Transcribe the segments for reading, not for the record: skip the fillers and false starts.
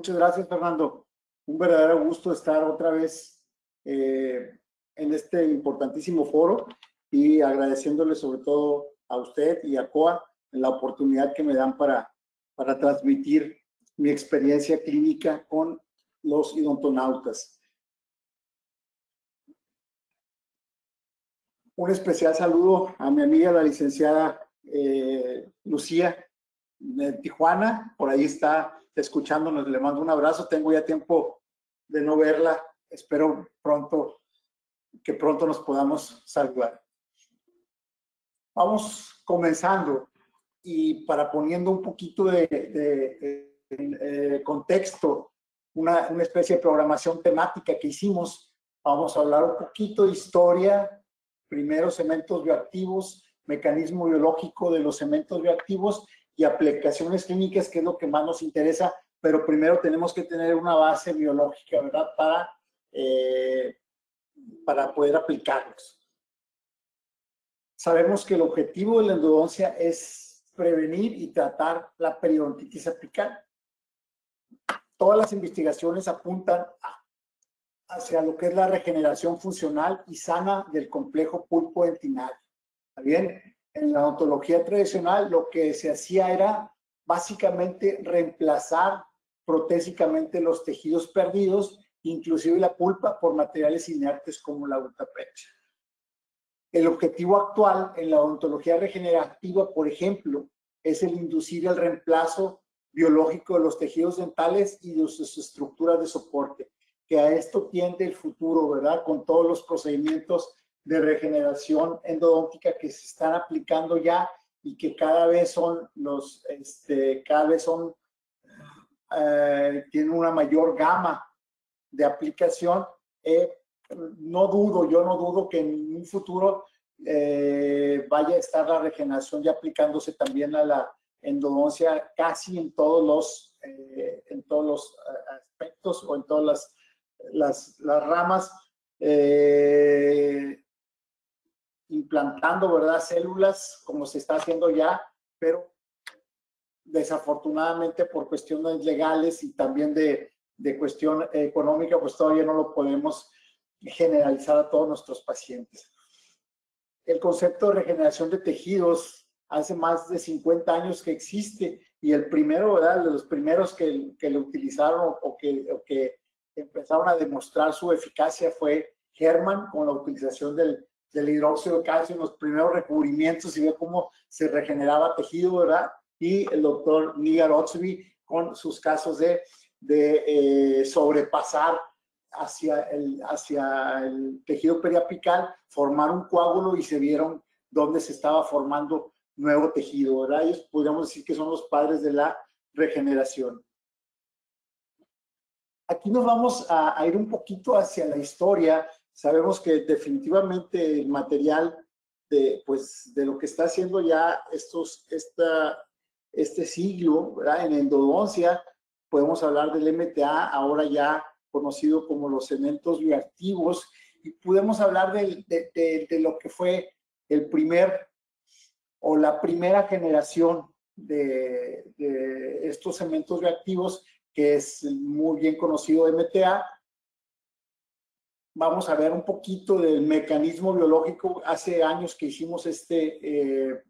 Muchas gracias, Fernando. Un verdadero gusto estar otra vez en este importantísimo foro y agradeciéndole sobre todo a usted y a COA la oportunidad que me dan para transmitir mi experiencia clínica con los odontonautas. Un especial saludo a mi amiga, la licenciada Lucía de Tijuana, por ahí está escuchándonos, le mando un abrazo. Tengo ya tiempo de no verla, espero que pronto nos podamos saludar. Vamos comenzando y para poniendo un poquito de contexto, una especie de programación temática que hicimos. Vamos a hablar un poquito de historia, primero cementos bioactivos, mecanismo biológico de los cementos bioactivos y aplicaciones clínicas, que es lo que más nos interesa, pero primero tenemos que tener una base biológica, ¿verdad? Para poder aplicarlos. Sabemos que el objetivo de la endodoncia es prevenir y tratar la periodontitis apical. Todas las investigaciones apuntan hacia lo que es la regeneración funcional y sana del complejo pulpo dentinario. ¿Está bien? En la odontología tradicional lo que se hacía era básicamente reemplazar protésicamente los tejidos perdidos, inclusive la pulpa, por materiales inertes como la ultraprecha. El objetivo actual en la odontología regenerativa, por ejemplo, es el inducir el reemplazo biológico de los tejidos dentales y de sus estructuras de soporte, que a esto tiende el futuro, ¿verdad? Con todos los procedimientos de regeneración endodóntica que se están aplicando ya y que cada vez tienen una mayor gama de aplicación. Yo no dudo que en un futuro vaya a estar la regeneración ya aplicándose también a la endodoncia casi en todos los aspectos o en todas las ramas, implantando, ¿verdad?, células como se está haciendo ya, pero desafortunadamente por cuestiones legales y también de cuestión económica, pues todavía no lo podemos generalizar a todos nuestros pacientes. El concepto de regeneración de tejidos hace más de 50 años que existe, y el primero, ¿verdad?, de los primeros que lo utilizaron o que empezaron a demostrar su eficacia fue Hermann, con la utilización del hidróxido de calcio en los primeros recubrimientos y ve cómo se regeneraba tejido, ¿verdad? Y el doctor Nigar Otzby con sus casos de sobrepasar hacia el tejido periapical, formar un coágulo y se vieron dónde se estaba formando nuevo tejido, ¿verdad? Ellos podríamos decir que son los padres de la regeneración. Aquí nos vamos a ir un poquito hacia la historia. Sabemos que definitivamente el material de lo que está haciendo ya este siglo, ¿verdad?, en endodoncia, podemos hablar del MTA, ahora ya conocido como los cementos bioactivos, y podemos hablar de lo que fue el primer o la primera generación de estos cementos bioactivos, que es muy bien conocido MTA. Vamos a ver un poquito del mecanismo biológico. Hace años que hicimos este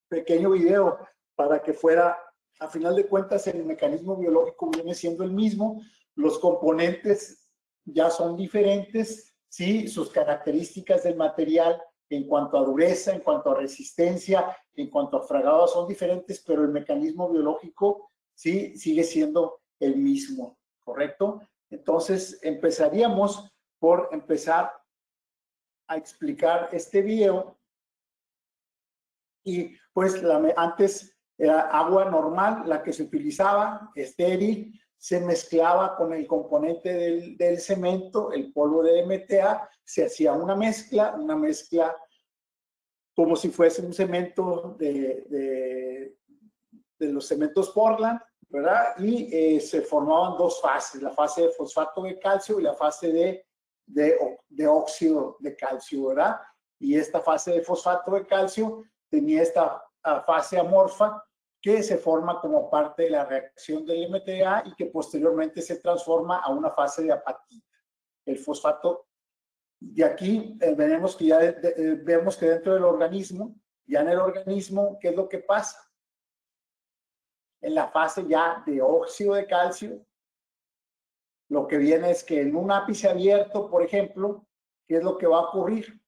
pequeño video para que fuera, a final de cuentas, el mecanismo biológico viene siendo el mismo. Los componentes ya son diferentes, ¿sí? Sus características del material en cuanto a dureza, en cuanto a resistencia, en cuanto a fragado son diferentes, pero el mecanismo biológico, sí, sigue siendo el mismo, ¿correcto? Entonces, empezaríamos por empezar a explicar este video. Y pues antes era agua normal la que se utilizaba, estéril, se mezclaba con el componente del cemento, el polvo de MTA, se hacía una mezcla como si fuese un cemento de los cementos Portland, ¿verdad? Y se formaban dos fases, la fase de fosfato de calcio y la fase de óxido de calcio, ¿verdad? Y esta fase de fosfato de calcio tenía esta fase amorfa que se forma como parte de la reacción del MTA y que posteriormente se transforma a una fase de apatita. El fosfato, de aquí vemos que vemos que dentro del organismo, ya en el organismo, ¿qué es lo que pasa? En la fase ya de óxido de calcio, lo que viene es que en un ápice abierto, por ejemplo, ¿qué es lo que va a ocurrir?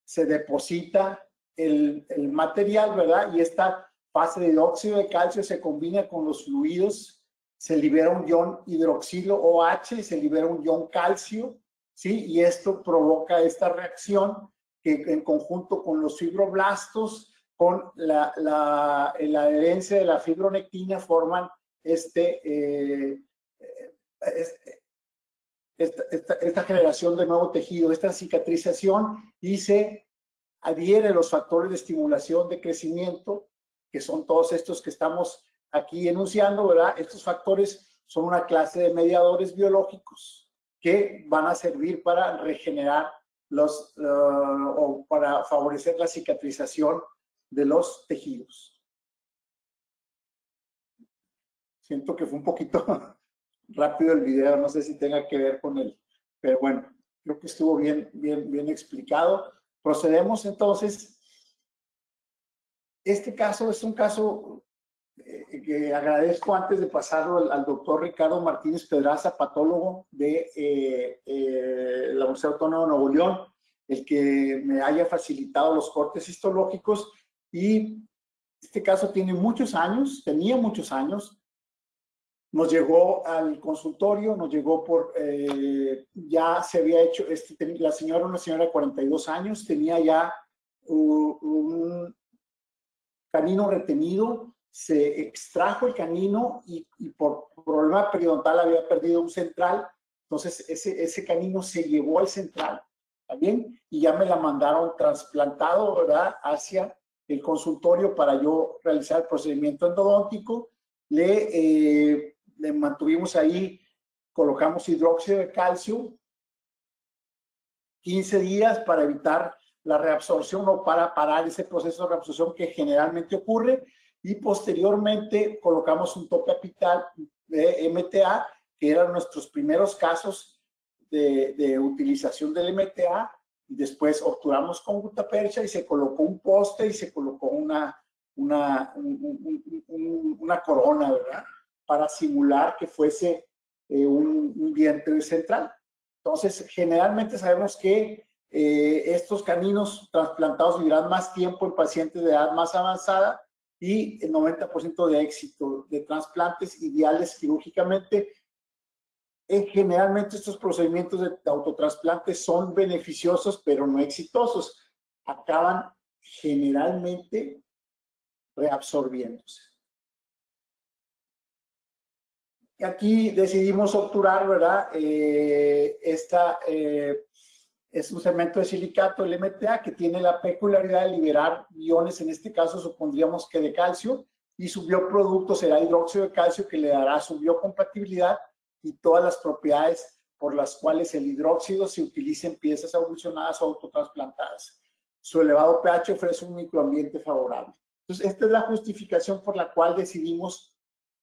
Se deposita el material, ¿verdad? Y esta fase de óxido de calcio se combina con los fluidos, se libera un ion hidroxilo OH, se libera un ion calcio, ¿sí? Y esto provoca esta reacción que en conjunto con los fibroblastos, con la adherencia de la fibronectina, forman esta generación de nuevo tejido, esta cicatrización, y se adhiere los factores de estimulación de crecimiento, que son todos estos que estamos aquí enunciando, ¿verdad? Estos factores son una clase de mediadores biológicos que van a servir para regenerar o para favorecer la cicatrización de los tejidos. Siento que fue un poquito rápido el video, no sé si tenga que ver con él, pero bueno, creo que estuvo bien explicado. Procedemos entonces. Este caso es un caso que agradezco antes de pasarlo al doctor Ricardo Martínez Pedraza, patólogo de la Universidad Autónoma de Nuevo León, el que me haya facilitado los cortes histológicos. Y este caso tenía muchos años, nos llegó al consultorio, nos llegó ya se había hecho, la señora era una señora de 42 años, tenía ya un canino retenido, se extrajo el canino y por problema periodontal había perdido un central, entonces ese canino se llevó al central, ¿está bien? Y ya me la mandaron trasplantado, ¿verdad?, hacia el consultorio para yo realizar el procedimiento endodóntico. Le mantuvimos ahí, colocamos hidróxido de calcio, 15 días para evitar la reabsorción o para parar ese proceso de reabsorción que generalmente ocurre, y posteriormente colocamos un tope apical de MTA, que eran nuestros primeros casos de utilización del MTA, y después obturamos con gutapercha y se colocó un poste y se colocó una corona, ¿verdad?, para simular que fuese un diente central. Entonces, generalmente sabemos que estos caninos trasplantados vivirán más tiempo en pacientes de edad más avanzada, y el 90% de éxito de trasplantes ideales quirúrgicamente. Generalmente estos procedimientos de autotrasplante son beneficiosos, pero no exitosos. Acaban generalmente reabsorbiéndose. Aquí decidimos obturar, ¿verdad? Es un cemento de silicato, el MTA, que tiene la peculiaridad de liberar iones, en este caso supondríamos que de calcio, y su bioproducto será hidróxido de calcio, que le dará su biocompatibilidad y todas las propiedades por las cuales el hidróxido se utiliza en piezas evolucionadas o autotransplantadas. Su elevado pH ofrece un microambiente favorable. Entonces, esta es la justificación por la cual decidimos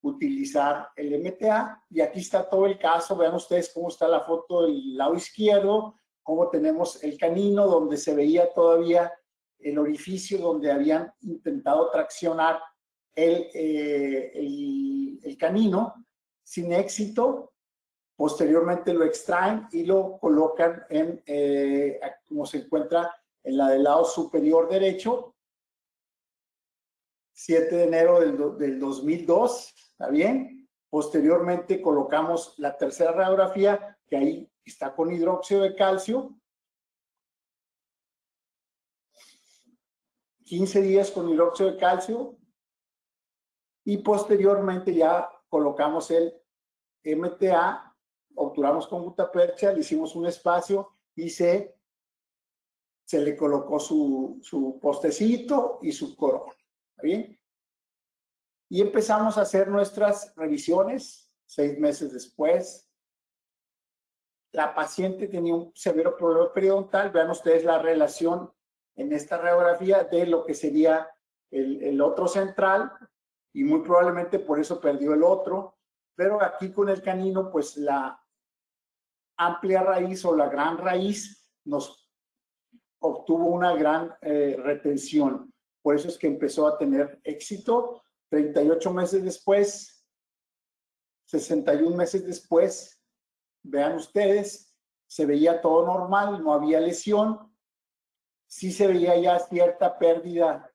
utilizar el MTA, y aquí está todo el caso. Vean ustedes cómo está la foto del lado izquierdo, cómo tenemos el canino donde se veía todavía el orificio donde habían intentado traccionar el canino, sin éxito. Posteriormente lo extraen y lo colocan como se encuentra en la del lado superior derecho, 7 de enero del 2002, ¿está bien? Posteriormente colocamos la tercera radiografía, que ahí está con hidróxido de calcio. 15 días con hidróxido de calcio. Y posteriormente ya colocamos el MTA, obturamos con gutapercha, le hicimos un espacio y se le colocó su postecito y su corona. ¿Está bien? Y empezamos a hacer nuestras revisiones 6 meses después. La paciente tenía un severo problema periodontal. Vean ustedes la relación en esta radiografía de lo que sería el otro central y muy probablemente por eso perdió el otro, pero aquí con el canino, pues la amplia raíz o la gran raíz nos obtuvo una gran retención. Por eso es que empezó a tener éxito. 38 meses después, 61 meses después, vean ustedes, se veía todo normal, no había lesión, sí se veía ya cierta pérdida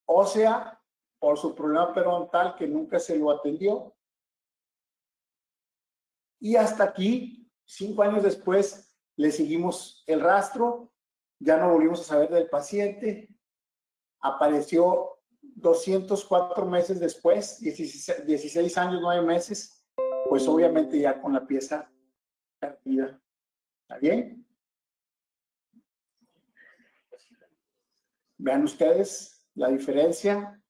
ósea por su problema periodontal que nunca se lo atendió. Y hasta aquí, 5 años después, le seguimos el rastro, ya no volvimos a saber del paciente, apareció 204 meses después, 16 años, 9 meses, pues obviamente ya con la pieza perdida. ¿Está bien? Vean ustedes la diferencia,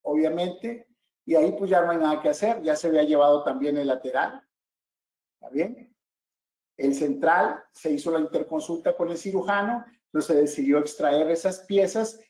obviamente, y ahí pues ya no hay nada que hacer, ya se había llevado también el lateral. ¿Está bien? El central, se hizo la interconsulta con el cirujano, entonces se decidió extraer esas piezas,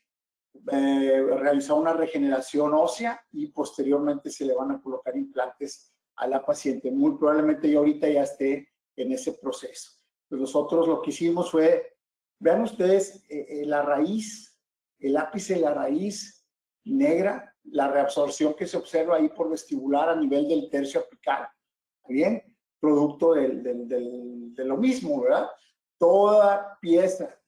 realizar una regeneración ósea y posteriormente se le van a colocar implantes a la paciente. Muy probablemente yo ahorita ya esté en ese proceso. Pues nosotros lo que hicimos fue, vean ustedes la raíz, el ápice de la raíz negra, la reabsorción que se observa ahí por vestibular a nivel del tercio apical. ¿Bien? Producto de lo mismo, ¿verdad? Toda pieza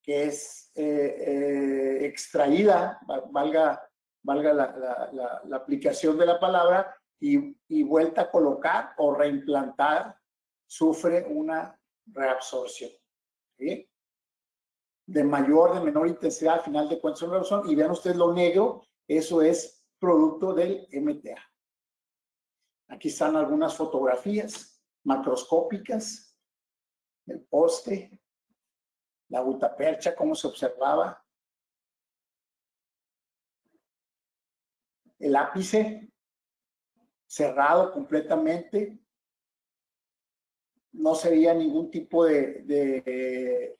que es extraída, valga la aplicación de la palabra, y vuelta a colocar o reimplantar, sufre una reabsorción. ¿Sí? De mayor, de menor intensidad, al final de cuentas, una reabsorción. Y vean ustedes lo negro, eso es producto del MTA. Aquí están algunas fotografías macroscópicas del poste, la gutapercha, cómo se observaba. El ápice cerrado completamente. No se veía ningún tipo de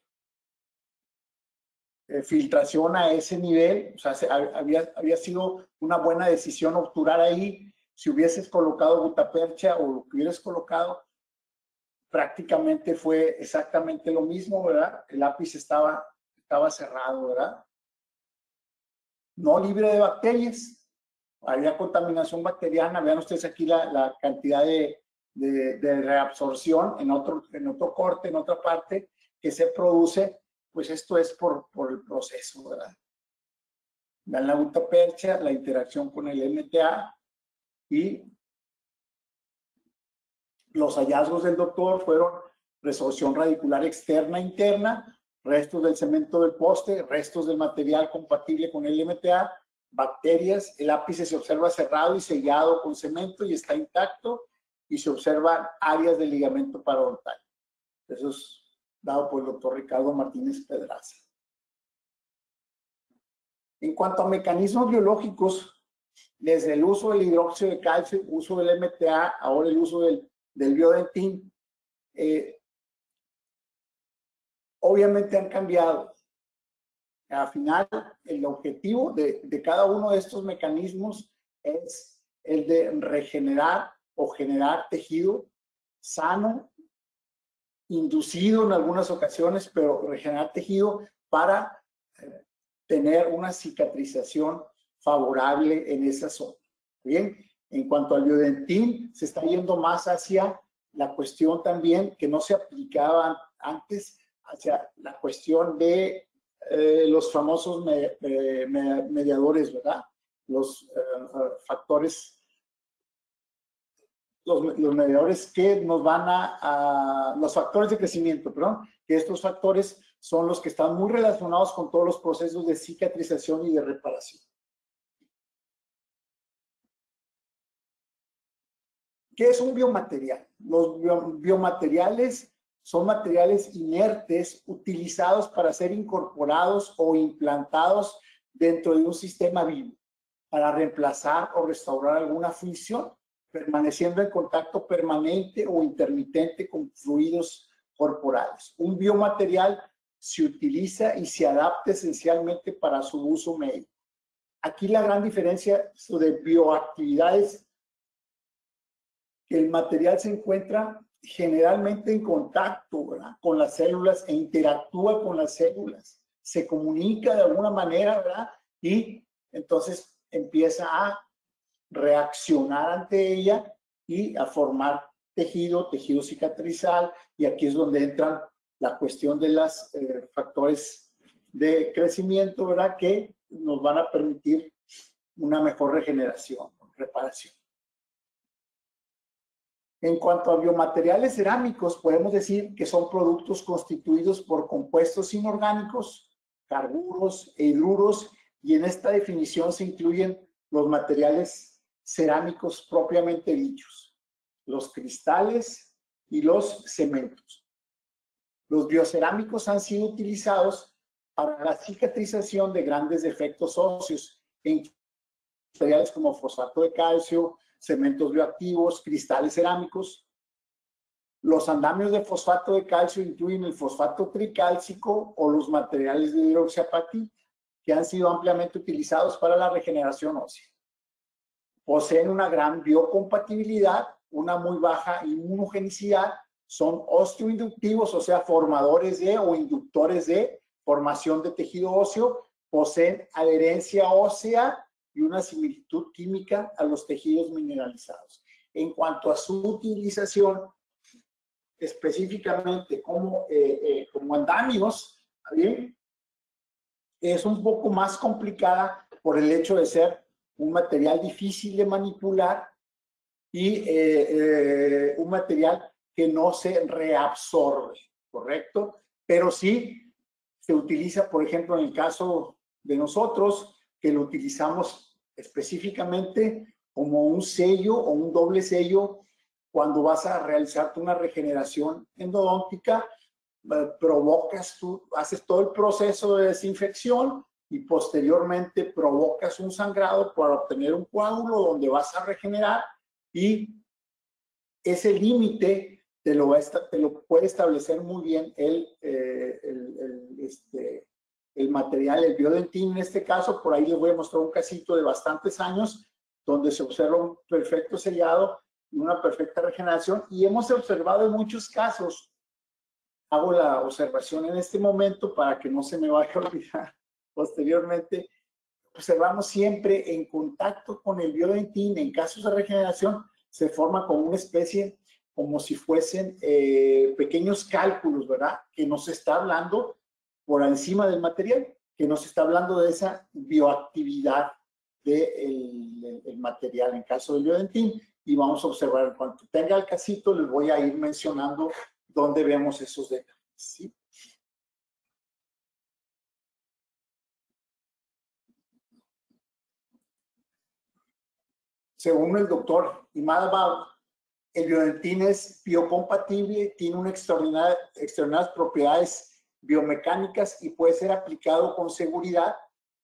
filtración a ese nivel. O sea, había sido una buena decisión obturar ahí. Si hubieses colocado gutapercha o lo que hubieras colocado, prácticamente fue exactamente lo mismo, ¿verdad? El ápice estaba cerrado, ¿verdad? No libre de bacterias. Había contaminación bacteriana. Vean ustedes aquí la cantidad de reabsorción en otro corte, en otra parte, que se produce. Pues esto es por el proceso, ¿verdad? Vean la gutapercha, la interacción con el MTA y los hallazgos del doctor fueron resorción radicular externa e interna, restos del cemento del poste, restos del material compatible con el MTA, bacterias, el ápice se observa cerrado y sellado con cemento y está intacto, y se observan áreas del ligamento parodontal. Eso es dado por el doctor Ricardo Martínez Pedraza. En cuanto a mecanismos biológicos, desde el uso del hidróxido de calcio, uso del MTA, ahora el uso del biodentín, obviamente han cambiado. Al final, el objetivo de cada uno de estos mecanismos es el de regenerar o generar tejido sano, inducido en algunas ocasiones, pero regenerar tejido para tener una cicatrización favorable en esa zona. Bien, en cuanto al biodentín, se está yendo más hacia la cuestión también que no se aplicaba antes, hacia la cuestión de los famosos mediadores, ¿verdad? Los factores, los mediadores que nos van los factores de crecimiento, perdón, que estos factores son los que están muy relacionados con todos los procesos de cicatrización y de reparación. ¿Qué es un biomaterial? Los biomateriales son materiales inertes utilizados para ser incorporados o implantados dentro de un sistema vivo para reemplazar o restaurar alguna función, permaneciendo en contacto permanente o intermitente con fluidos corporales. Un biomaterial se utiliza y se adapta esencialmente para su uso médico. Aquí la gran diferencia de bioactividades, que el material se encuentra generalmente en contacto, ¿verdad?, con las células e interactúa con las células, se comunica de alguna manera, ¿verdad?, y entonces empieza a reaccionar ante ella y a formar tejido cicatrizal, y aquí es donde entran la cuestión de los factores de crecimiento, ¿verdad?, que nos van a permitir una mejor regeneración, reparación. En cuanto a biomateriales cerámicos, podemos decir que son productos constituidos por compuestos inorgánicos, carburos e hidruros, y en esta definición se incluyen los materiales cerámicos propiamente dichos, los cristales y los cementos. Los biocerámicos han sido utilizados para la cicatrización de grandes defectos óseos en materiales como fosfato de calcio, cementos bioactivos, cristales cerámicos. Los andamios de fosfato de calcio incluyen el fosfato tricálcico o los materiales de hidroxiapatita, que han sido ampliamente utilizados para la regeneración ósea. Poseen una gran biocompatibilidad, una muy baja inmunogenicidad, son osteoinductivos, o sea, formadores de o inductores de formación de tejido óseo, poseen adherencia ósea y una similitud química a los tejidos mineralizados. En cuanto a su utilización, específicamente como andamios, ¿bien?, es un poco más complicada por el hecho de ser un material difícil de manipular y un material que no se reabsorbe, ¿correcto? Pero sí se utiliza, por ejemplo, en el caso de nosotros, que lo utilizamos específicamente como un sello o un doble sello cuando vas a realizarte una regeneración endodóntica, haces todo el proceso de desinfección y posteriormente provocas un sangrado para obtener un coágulo donde vas a regenerar, y ese límite te lo puede establecer muy bien el material, el biodentín en este caso. Por ahí les voy a mostrar un casito de bastantes años donde se observa un perfecto sellado y una perfecta regeneración, y hemos observado en muchos casos, hago la observación en este momento para que no se me vaya a olvidar posteriormente, observamos siempre en contacto con el biodentín, en casos de regeneración, se forma como una especie, como si fuesen pequeños cálculos, ¿verdad?, que nos está hablando por encima del material, que nos está hablando de esa bioactividad del material en caso del biodentín, y vamos a observar, en cuanto tenga el casito, les voy a ir mencionando dónde vemos esos detalles, ¿sí? Según el doctor Imad Abad, el biodentín es biocompatible, tiene unas extraordinarias propiedades biomecánicas y puede ser aplicado con seguridad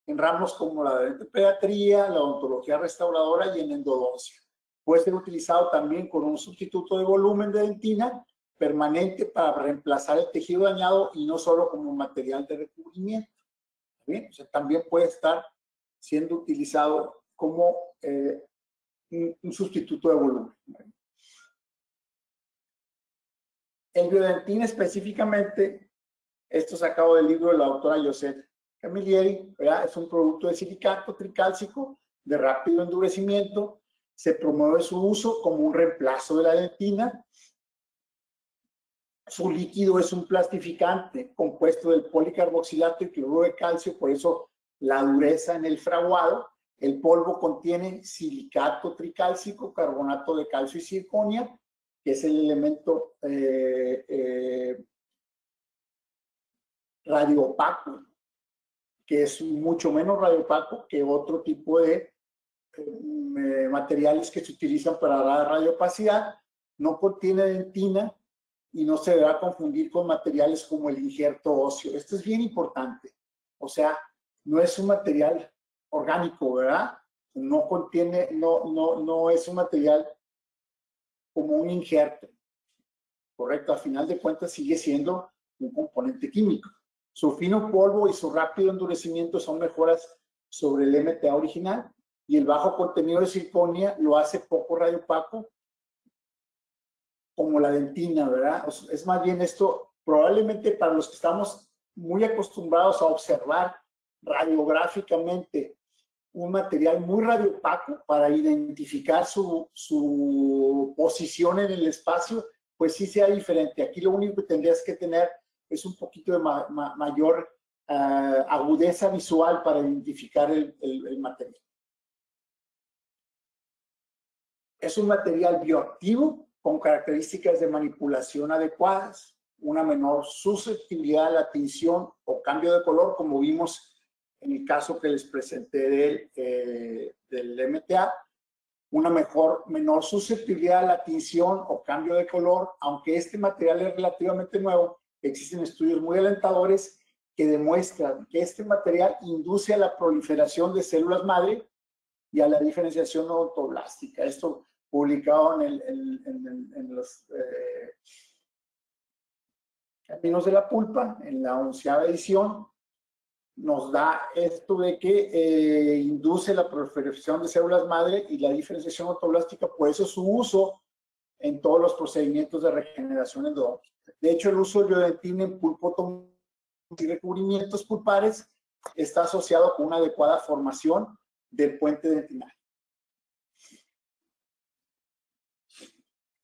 en ramos como la pediatría, la odontología restauradora y en endodoncia. Puede ser utilizado también con un sustituto de volumen de dentina permanente para reemplazar el tejido dañado y no solo como material de recubrimiento. ¿Bien? O sea, también puede estar siendo utilizado como un sustituto de volumen. El biodentín específicamente, esto sacado del libro de la doctora Josette Camilleri, ¿verdad?, es un producto de silicato tricálcico de rápido endurecimiento. Se promueve su uso como un reemplazo de la dentina. Su líquido es un plastificante compuesto del policarboxilato y cloruro de calcio, por eso la dureza en el fraguado. El polvo contiene silicato tricálcico, carbonato de calcio y circonia, que es el elemento radioopaco, que es mucho menos radioopaco que otro tipo de materiales que se utilizan para la radioopacidad. No contiene dentina y no se deberá confundir con materiales como el injerto óseo. Esto es bien importante. O sea, no es un material orgánico, ¿verdad? No contiene, no es un material como un injerto, ¿correcto? Al final de cuentas sigue siendo un componente químico. Su fino polvo y su rápido endurecimiento son mejoras sobre el MTA original, y el bajo contenido de circonia lo hace poco radiopaco, como la dentina, ¿verdad? O sea, es más bien esto, probablemente para los que estamos muy acostumbrados a observar radiográficamente un material muy radiopaco para identificar su posición en el espacio, pues sí sea diferente. Aquí lo único que tendrías que tener es un poquito de mayor agudeza visual para identificar el material. Es un material bioactivo con características de manipulación adecuadas, una menor susceptibilidad a la tinción o cambio de color, como vimos en el caso que les presenté del MTA, una menor susceptibilidad a la tinción o cambio de color. Aunque este material es relativamente nuevo, existen estudios muy alentadores que demuestran que este material induce a la proliferación de células madre y a la diferenciación odontolástica. Esto publicado en los Caminos de la Pulpa, en la 11ª edición, nos da esto de que induce la proliferación de células madre y la diferenciación odontolástica, por eso su uso en todos los procedimientos de regeneración endodóntica. De hecho, el uso de biodentina en pulpotomía y recubrimientos pulpares está asociado con una adecuada formación del puente dentinal.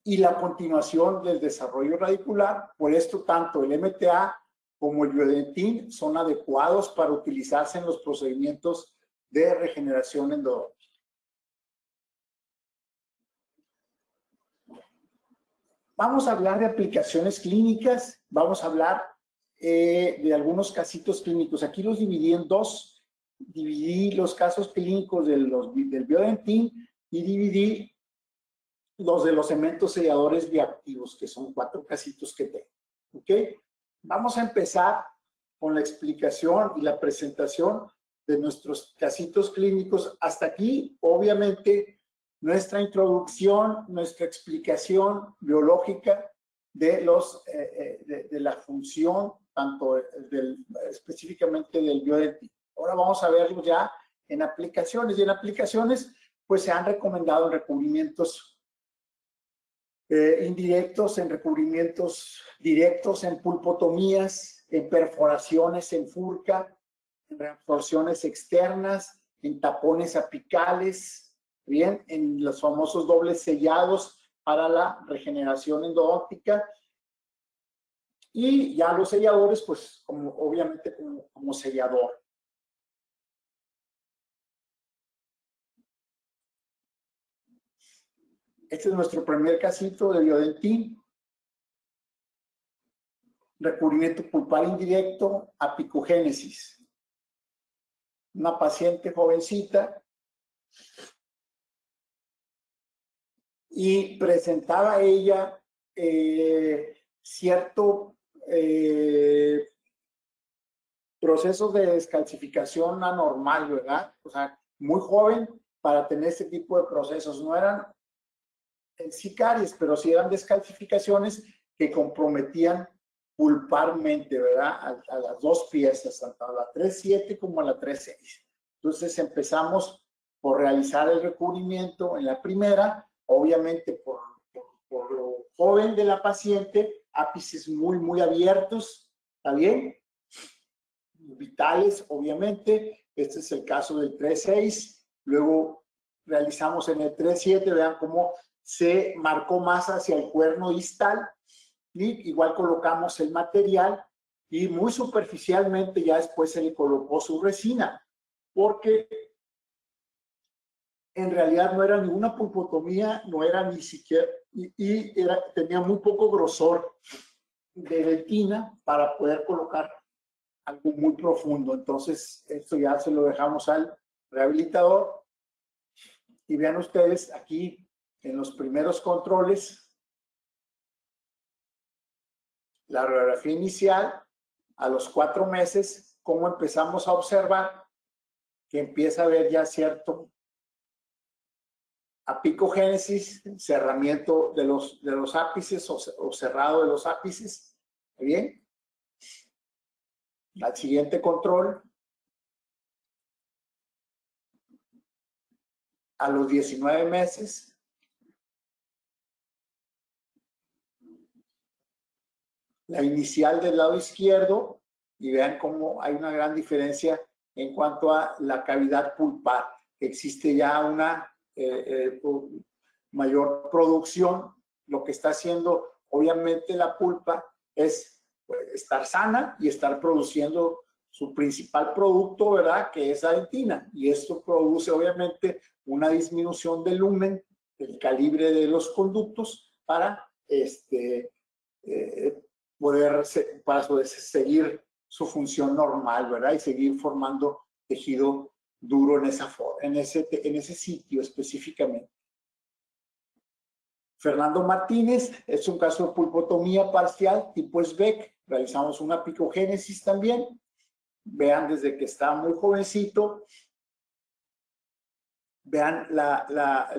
Y la continuación del desarrollo radicular, por esto tanto el MTA como el biodentin son adecuados para utilizarse en los procedimientos de regeneración endodóntica. Vamos a hablar de aplicaciones clínicas, vamos a hablar de algunos casitos clínicos. Aquí los dividí en dos. Dividí los casos clínicos del biodentin y dividí los de los cementos selladores bioactivos, que son 4 casitos que tengo. ¿Ok? Vamos a empezar con la explicación y la presentación de nuestros casitos clínicos. Hasta aquí, obviamente, nuestra introducción, nuestra explicación biológica de la función, tanto específicamente del biodentin. Ahora vamos a verlo ya en aplicaciones. Y en aplicaciones, pues se han recomendado en recubrimientos indirectos, en recubrimientos directos, en pulpotomías, en perforaciones en furca, en reabsorciones externas, en tapones apicales, bien, en los famosos dobles sellados para la regeneración endodóntica, y ya los selladores, pues obviamente como sellador. Este es nuestro primer casito de biodentin. Recubrimiento pulpar indirecto, apicogénesis. Una paciente jovencita y presentaba ella cierto procesos de descalcificación anormal, ¿verdad? O sea, muy joven para tener este tipo de procesos. No eran en sí caries, pero sí eran descalcificaciones que comprometían pulparmente, ¿verdad? A las dos piezas, tanto a la 3.7 como a la 3.6. Entonces empezamos por realizar el recubrimiento en la primera, obviamente por lo joven de la paciente, ápices muy abiertos, ¿está bien? Vitales, obviamente. Este es el caso del 3.6. Luego realizamos en el 3.7, vean cómo se marcó más hacia el cuerno distal, y igual colocamos el material y muy superficialmente ya después se le colocó su resina, porque en realidad no era ninguna pulpotomía, no era ni siquiera, tenía muy poco grosor de dentina para poder colocar algo muy profundo. Entonces esto ya se lo dejamos al rehabilitador, y vean ustedes aquí en los primeros controles, la radiografía inicial, a los 4 meses, cómo empezamos a observar que empieza a haber ya cierto apicogénesis, cerramiento de los ápices o cerrado de los ápices. ¿Bien? Al siguiente control, a los 19 meses, la inicial del lado izquierdo, y vean cómo hay una gran diferencia en cuanto a la cavidad pulpar. Existe ya una mayor producción. Lo que está haciendo, obviamente, la pulpa es estar sana y estar produciendo su principal producto, ¿verdad? Que es la dentina. Y esto produce, obviamente, una disminución del lumen, del calibre de los conductos para poder seguir su función normal, ¿verdad? Y seguir formando tejido duro en ese sitio específicamente. Fernando Martínez es un caso de pulpotomía parcial tipo SBEC. Realizamos una apicogénesis también. Vean desde que está muy jovencito. Vean la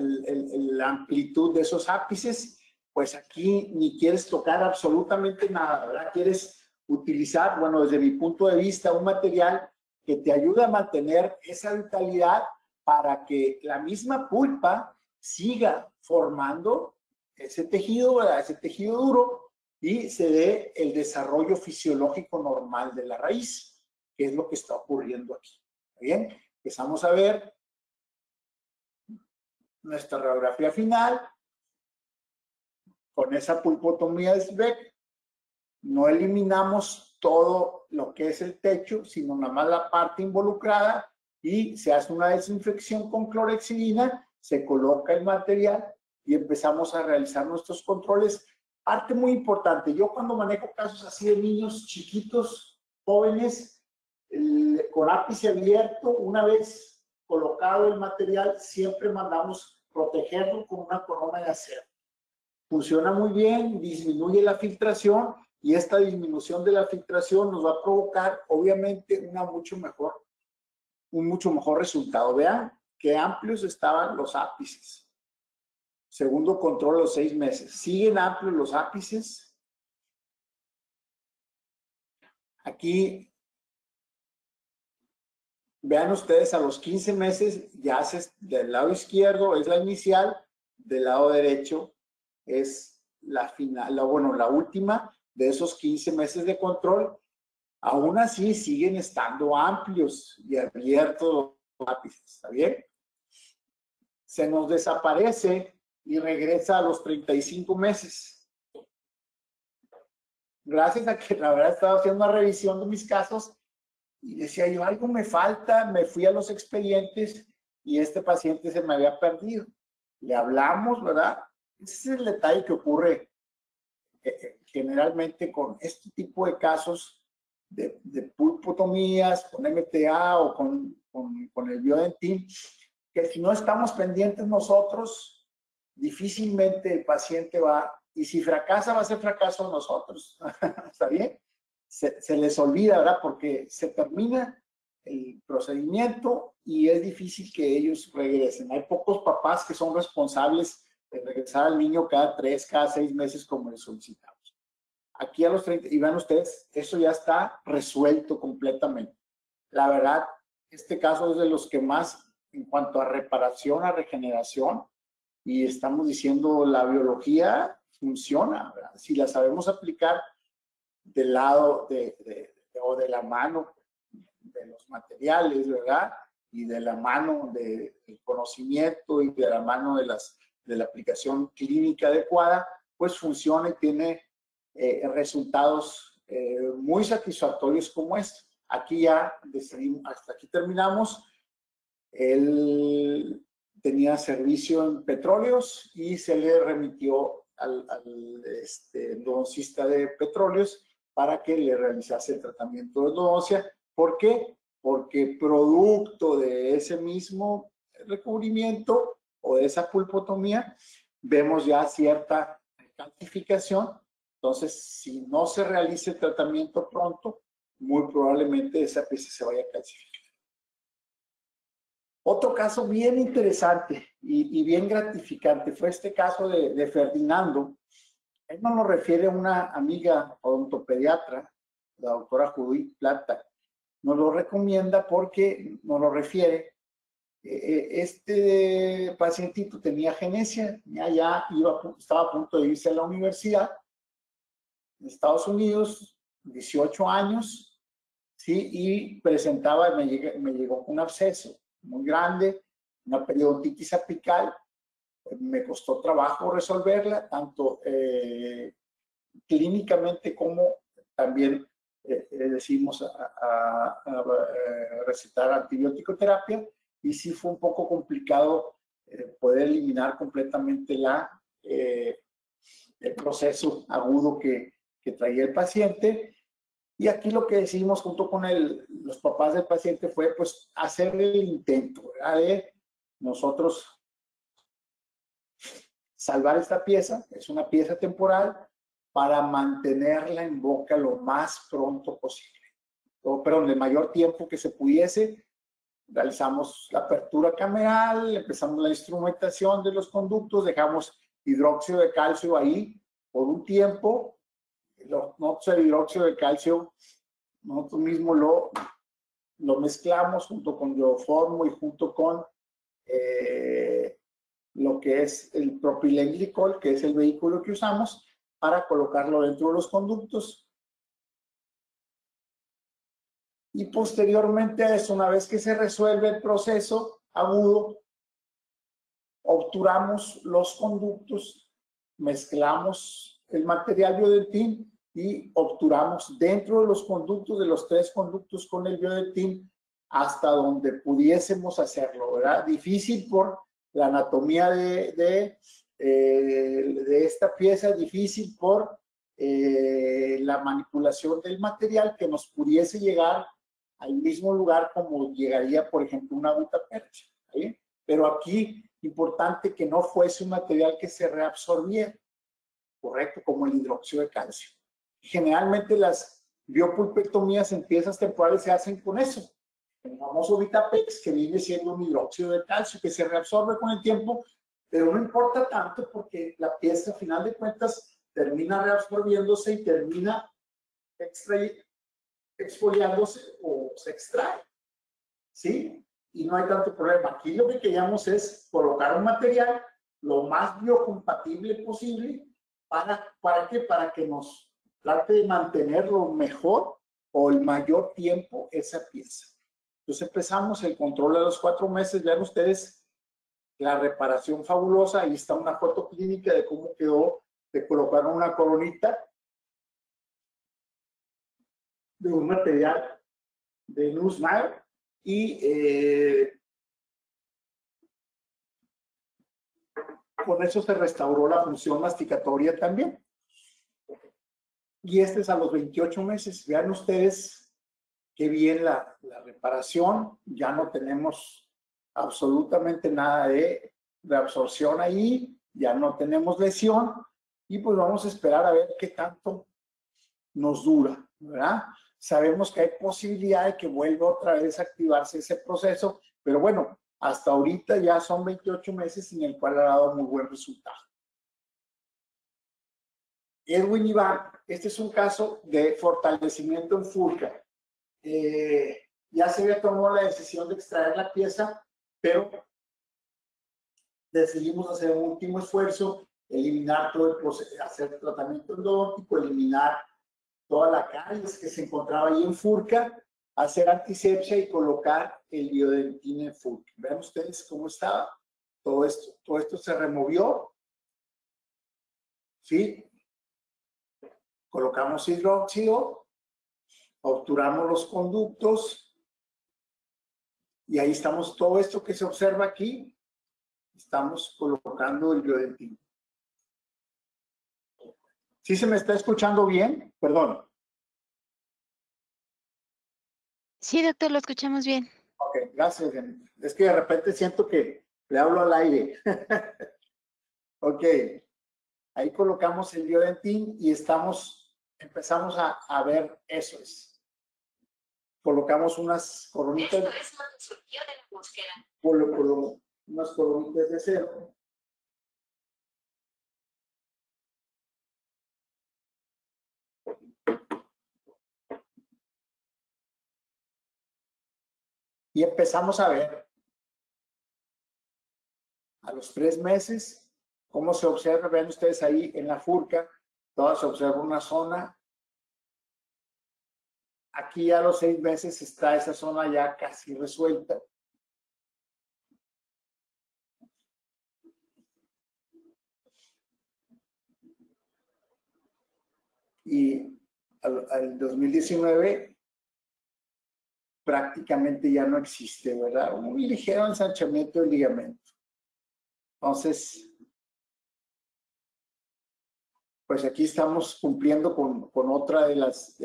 amplitud de esos ápices. Pues aquí ni quieres tocar absolutamente nada, ¿verdad? Quieres utilizar, bueno, desde mi punto de vista, un material que te ayuda a mantener esa vitalidad para que la misma pulpa siga formando ese tejido, ¿verdad? Ese tejido duro, y se dé el desarrollo fisiológico normal de la raíz, que es lo que está ocurriendo aquí. Bien, empezamos a ver nuestra radiografía final. Con esa pulpotomía de SBEC, no eliminamos todo lo que es el techo, sino nada más la parte involucrada, y se hace una desinfección con clorhexidina, se coloca el material y empezamos a realizar nuestros controles. Parte muy importante, yo cuando manejo casos así de niños chiquitos, jóvenes, con ápice abierto, una vez colocado el material, siempre mandamos protegerlo con una corona de acero. Funciona muy bien, disminuye la filtración, y esta disminución de la filtración nos va a provocar, obviamente, un mucho mejor resultado. Vean qué amplios estaban los ápices. Segundo control a los 6 meses. Siguen amplios los ápices. Aquí, vean ustedes, a los 15 meses ya del lado izquierdo es la inicial, del lado derecho es la final, la última de esos 15 meses de control. Aún así siguen estando amplios y abiertos los ápices, ¿está bien? Se nos desaparece y regresa a los 35 meses. Gracias a que la verdad estaba haciendo una revisión de mis casos y decía yo, algo me falta, me fui a los expedientes y este paciente se me había perdido. Le hablamos, ¿verdad? Ese es el detalle que ocurre generalmente con este tipo de casos de pulpotomías, con MTA o con el biodentín, que si no estamos pendientes nosotros, difícilmente el paciente va, y si fracasa, va a ser fracaso de nosotros. ¿Está bien? Se les olvida, ¿verdad? Porque se termina el procedimiento y es difícil que ellos regresen. Hay pocos papás que son responsables de regresar al niño cada 3, cada 6 meses como le solicitamos. Aquí a los 30, y vean ustedes, eso ya está resuelto completamente. La verdad, este caso es de los que más, en cuanto a reparación, a regeneración, y estamos diciendo la biología funciona, ¿verdad? Si la sabemos aplicar del lado o de la mano de los materiales, ¿verdad? Y de la mano del conocimiento y de la mano de la aplicación clínica adecuada, pues funciona y tiene resultados muy satisfactorios como este. Aquí ya decidimos, hasta aquí terminamos. Él tenía servicio en petróleos y se le remitió al endodoncista de petróleos para que le realizase el tratamiento de endodoncia. ¿Por qué? Porque producto de ese mismo recubrimiento o de esa pulpotomía, vemos ya cierta calcificación. Entonces, si no se realiza el tratamiento pronto, muy probablemente esa pieza se vaya a calcificar. Otro caso bien interesante y bien gratificante fue este caso de Ferdinando. Él nos lo refiere una amiga odontopediatra, la doctora Judith Plata. nos lo recomienda porque nos lo refiere. Este pacientito tenía genesia, estaba a punto de irse a la universidad en Estados Unidos, 18 años, ¿sí? Y presentaba, me llegó un absceso muy grande, una periodontitis apical. Me costó trabajo resolverla, tanto clínicamente como también decimos a recetar antibiótico terapia, y sí fue un poco complicado poder eliminar completamente el proceso agudo que traía el paciente. Y aquí lo que decidimos junto con los papás del paciente fue pues hacer el intento, ¿verdad? De nosotros salvar esta pieza, es una pieza temporal, para mantenerla en boca lo más pronto posible. Pero en el mayor tiempo que se pudiese, realizamos la apertura cameral, empezamos la instrumentación de los conductos, dejamos hidróxido de calcio ahí por un tiempo. Nosotros el hidróxido de calcio, nosotros mismos lo mezclamos junto con iodoformo y junto con lo que es el propilenglicol, que es el vehículo que usamos para colocarlo dentro de los conductos. Y posteriormente a eso, una vez que se resuelve el proceso agudo, obturamos los conductos, mezclamos el material biodentín y obturamos dentro de los conductos, de los 3 conductos con el biodentín, hasta donde pudiésemos hacerlo, ¿verdad? Difícil por la anatomía de esta pieza, difícil por la manipulación del material, que nos pudiese llegar al mismo lugar como llegaría, por ejemplo, una gutapercha, ¿sí? Pero aquí, importante que no fuese un material que se reabsorbiera, correcto, como el hidróxido de calcio. Generalmente las biopulpectomías en piezas temporales se hacen con eso, el famoso Vitapex, que viene siendo un hidróxido de calcio que se reabsorbe con el tiempo, pero no importa tanto porque la pieza, a final de cuentas, termina reabsorbiéndose y termina exfoliándose o se extrae, ¿sí? Y no hay tanto problema. Aquí lo que queríamos es colocar un material lo más biocompatible posible. ¿Para qué? Para que nos trate de mantener lo mejor o el mayor tiempo esa pieza. Entonces empezamos el control de los 4 meses. Vean ustedes la reparación fabulosa. Ahí está una foto clínica de cómo quedó. De colocar una coronita de un material de Nusmar y con eso se restauró la función masticatoria también. Y este es a los 28 meses. Vean ustedes qué bien la reparación. Ya no tenemos absolutamente nada de absorción ahí. Ya no tenemos lesión. Y pues vamos a esperar a ver qué tanto nos dura, ¿verdad? Sabemos que hay posibilidad de que vuelva otra vez a activarse ese proceso, pero bueno, hasta ahorita ya son 28 meses en el cual ha dado muy buen resultado. Edwin Iván, este es un caso de fortalecimiento en Furca. Ya se había tomado la decisión de extraer la pieza, pero decidimos hacer un último esfuerzo, eliminar todo el proceso, hacer tratamiento endodóntico, eliminar toda la caries que se encontraba ahí en Furca, hacer antisepsia y colocar el biodentín en Furca. Vean ustedes cómo estaba todo esto se removió, ¿sí? Colocamos hidróxido, obturamos los conductos y ahí estamos, todo esto que se observa aquí, estamos colocando el biodentín. ¿Sí se me está escuchando bien? Perdón. Sí, doctor, lo escuchamos bien. Ok, gracias. Es que de repente siento que le hablo al aire. Ok, ahí colocamos el biodentín y empezamos a ver eso es. Colocamos unas coronitas. Esto es lo que surgió de la búsqueda. Unas coronitas de cero. Y empezamos a ver a los 3 meses cómo se observa. Ven ustedes ahí en la furca, toda se observa una zona. Aquí a los 6 meses está esa zona ya casi resuelta. Y al 2019 prácticamente ya no existe, ¿verdad? Un ligero ensanchamiento del ligamento. Entonces, pues aquí estamos cumpliendo con otra de las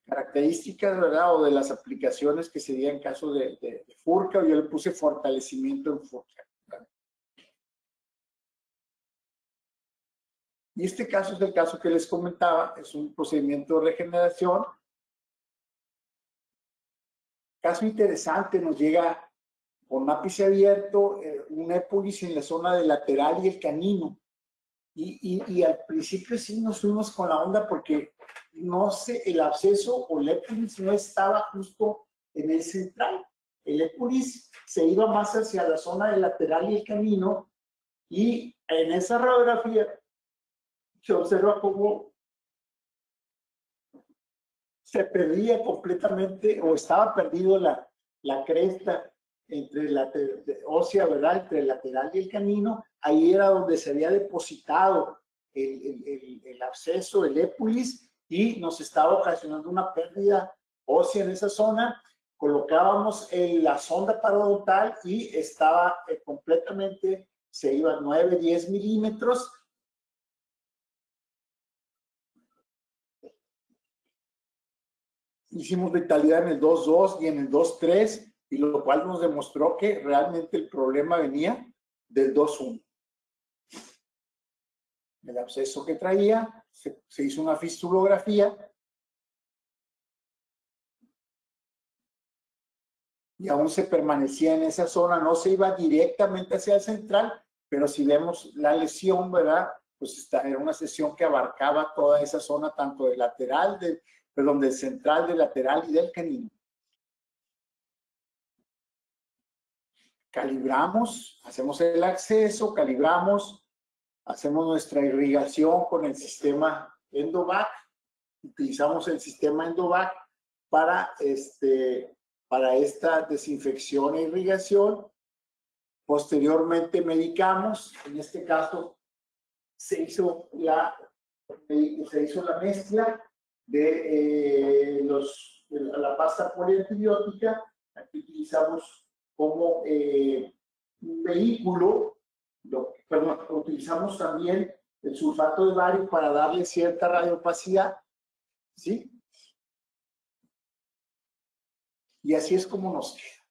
características, ¿verdad? O de las aplicaciones que sería en caso de furca. Yo le puse fortalecimiento en furca, ¿verdad? Y este caso es el caso que les comentaba, es un procedimiento de regeneración. Caso interesante, nos llega con ápice abierto, un épulis en la zona del lateral y el canino. Y al principio sí nos fuimos con la onda porque no sé, el absceso o el épulis no estaba justo en el central. El épulis se iba más hacia la zona del lateral y el canino, y en esa radiografía se observa cómo se perdía completamente o estaba perdido la cresta entre la ósea, ¿verdad? Entre el lateral y el canino. Ahí era donde se había depositado el absceso, el épulis, y nos estaba ocasionando una pérdida ósea en esa zona. Colocábamos la sonda parodontal y estaba completamente, se iba a 9, 10 milímetros. Hicimos vitalidad en el 2.2 y en el 2.3, y lo cual nos demostró que realmente el problema venía del 2.1. El absceso que traía, se hizo una fistulografía y aún se permanecía en esa zona, no se iba directamente hacia el central, pero si vemos la lesión, ¿verdad? Pues era una lesión que abarcaba toda esa zona, tanto del lateral, del central, del lateral y del canino. Calibramos, hacemos el acceso, calibramos, hacemos nuestra irrigación con el sistema Endovac. Utilizamos el sistema Endovac para esta desinfección e irrigación. Posteriormente medicamos. En este caso se hizo la mezcla de la pasta poliantibiótica. Aquí utilizamos como un vehículo, utilizamos también el sulfato de bario para darle cierta radiopacidad, ¿sí? Y así es como nos queda.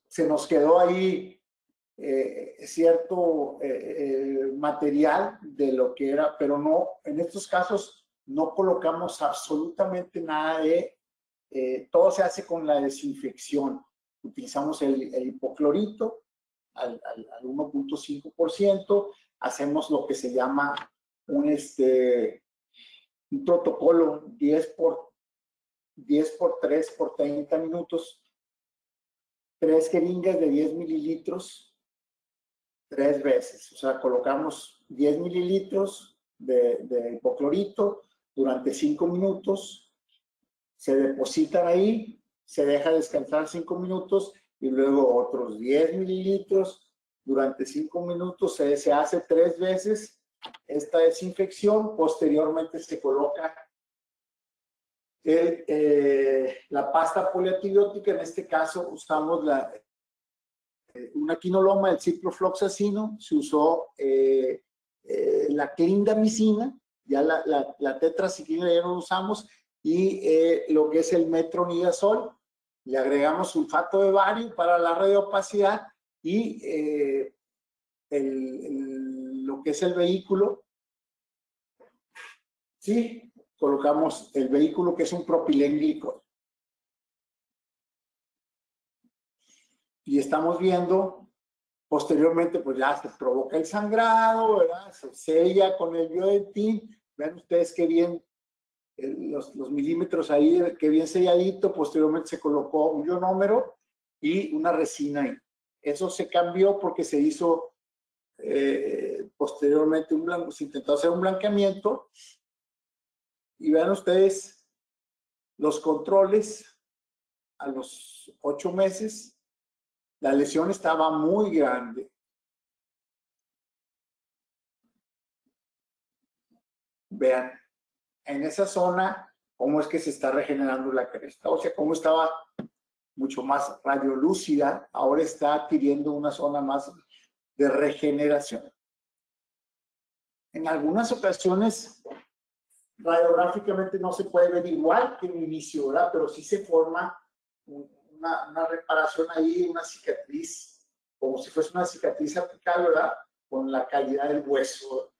Se nos quedó ahí cierto material de lo que era, pero no, en estos casos no colocamos absolutamente nada todo se hace con la desinfección. Utilizamos el hipoclorito al 1.5%, hacemos lo que se llama un protocolo 10 por 3 por 30 minutos, 3 jeringas de 10 mililitros 3 veces. O sea, colocamos 10 mililitros de hipoclorito durante 5 minutos, se depositan ahí, se deja descansar 5 minutos y luego otros 10 mililitros durante 5 minutos. Se hace 3 veces esta desinfección. Posteriormente se coloca la pasta poliantibiótica. En este caso usamos una quinoloma, el ciprofloxacino. Se usó la clindamicina, ya la tetraciclina ya no usamos, y lo que es el metronidazol. Le agregamos sulfato de bario para la radiopacidad y lo que es el vehículo. Sí, colocamos el vehículo, que es un propilenglicol. Y estamos viendo, posteriormente, pues ya se provoca el sangrado, ¿verdad? Se sella con el biodentín. Vean ustedes qué bien los milímetros ahí, que bien selladito. Posteriormente se colocó un ionómero y una resina ahí. Eso se cambió porque se hizo posteriormente se intentó hacer un blanqueamiento. Y vean ustedes los controles a los 8 meses. La lesión estaba muy grande. Vean, en esa zona, cómo es que se está regenerando la cresta. O sea, cómo estaba mucho más radiolúcida, ahora está adquiriendo una zona más de regeneración. En algunas ocasiones, radiográficamente no se puede ver igual que en inicio, ¿verdad? Pero sí se forma una reparación ahí, una cicatriz, como si fuese una cicatriz apical, ¿verdad? Con la calidad del hueso.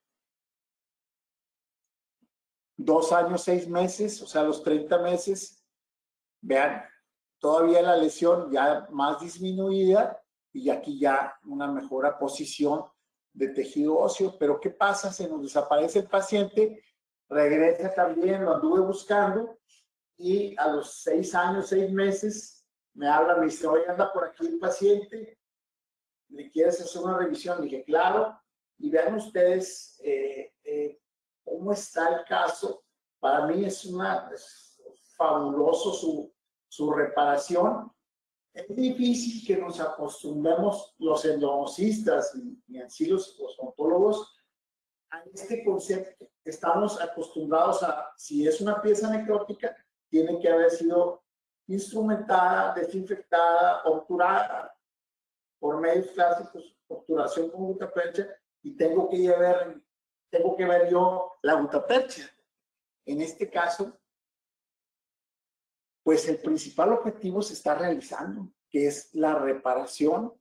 2 años, 6 meses, o sea, los 30 meses, vean, todavía la lesión ya más disminuida y aquí ya una mejora posición de tejido óseo. Pero ¿qué pasa? Se nos desaparece el paciente, regresa también, lo anduve buscando y a los 6 años, 6 meses, me habla, me dice, oye, anda por aquí el paciente, ¿le quieres hacer una revisión? Le dije, claro, y vean ustedes cómo está el caso. Para mí es fabuloso su reparación. Es difícil que nos acostumbremos los endodonciistas y así los odontólogos a este concepto. Estamos acostumbrados a, si es una pieza necrótica, tiene que haber sido instrumentada, desinfectada, obturada por medios clásicos, obturación con gutapercha, y tengo que ver yo la gutapercha. En este caso, pues el principal objetivo se está realizando, que es la reparación.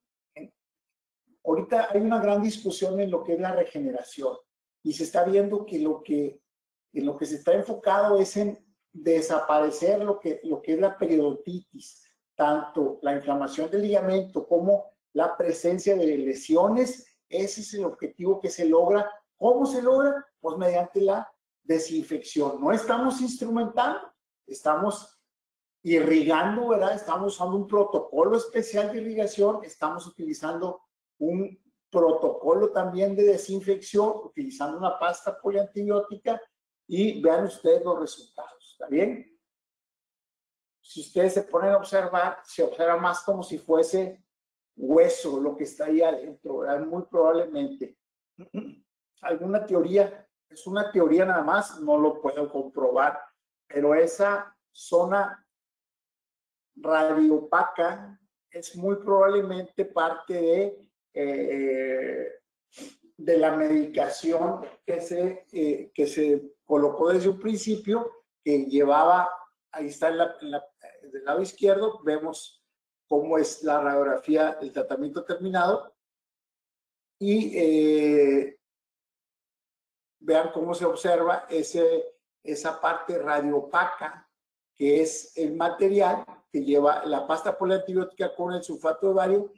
Ahorita hay una gran discusión en lo que es la regeneración y se está viendo que en lo que se está enfocado es en desaparecer lo que es la periodontitis, tanto la inflamación del ligamento como la presencia de lesiones. Ese es el objetivo que se logra. ¿Cómo se logra? Pues mediante la desinfección. No estamos instrumentando, estamos irrigando, ¿verdad? Estamos usando un protocolo especial de irrigación, estamos utilizando un protocolo también de desinfección, utilizando una pasta poliantibiótica, y vean ustedes los resultados, ¿está bien? Si ustedes se ponen a observar, se observa más como si fuese hueso lo que está ahí adentro, ¿verdad? Muy probablemente. ¿Alguna teoría? Es una teoría nada más, no lo puedo comprobar, pero esa zona radiopaca es muy probablemente parte de la medicación que se colocó desde un principio, que llevaba, ahí está del lado izquierdo, vemos cómo es la radiografía del tratamiento terminado, y vean cómo se observa esa parte radiopaca, que es el material que lleva la pasta poliantibiótica con el sulfato de bario,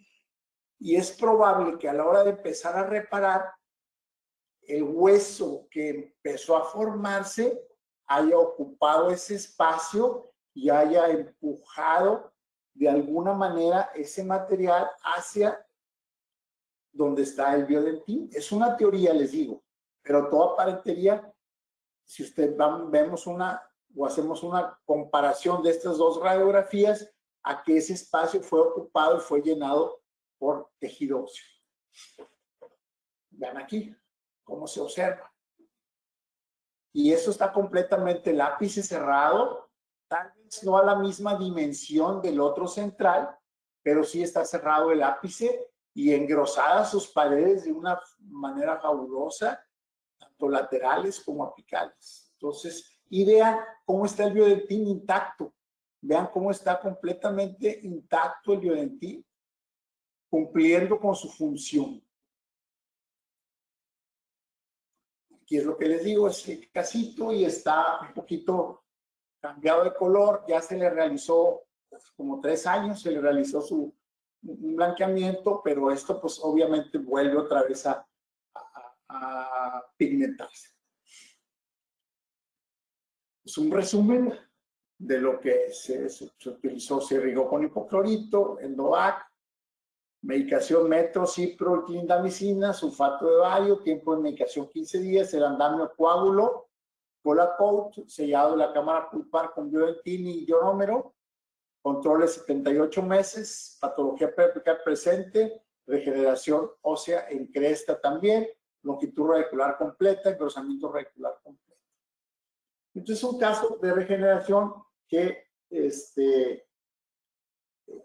y es probable que a la hora de empezar a reparar, el hueso que empezó a formarse haya ocupado ese espacio y haya empujado de alguna manera ese material hacia donde está el biodentín. Es una teoría, les digo, pero toda parentería, si vemos hacemos una comparación de estas dos radiografías, a que ese espacio fue ocupado y fue llenado por tejido óseo. Vean aquí cómo se observa. Y eso está completamente el ápice cerrado, tal vez no a la misma dimensión del otro central, pero sí está cerrado el ápice y engrosadas sus paredes de una manera fabulosa, tanto laterales como apicales. Entonces, y vean cómo está el biodentín intacto. Vean cómo está completamente intacto el biodentín, cumpliendo con su función. Aquí es lo que les digo, es el casito y está un poquito cambiado de color. Ya se le realizó, como 3 años, se le realizó un blanqueamiento, pero esto pues obviamente vuelve otra vez a pigmentarse. es un resumen de lo que se utilizó. Se irrigó con hipoclorito, Endovac, medicación metro, cipro, clindamicina, sulfato de bario, tiempo de medicación 15 días, el andamio coágulo, Colacoat, sellado de la cámara pulpar con biodentin y ionómero, controles 78 meses, patología periapical presente, regeneración ósea en cresta también, longitud radicular completa, engrosamiento radicular completo. Entonces, es un caso de regeneración que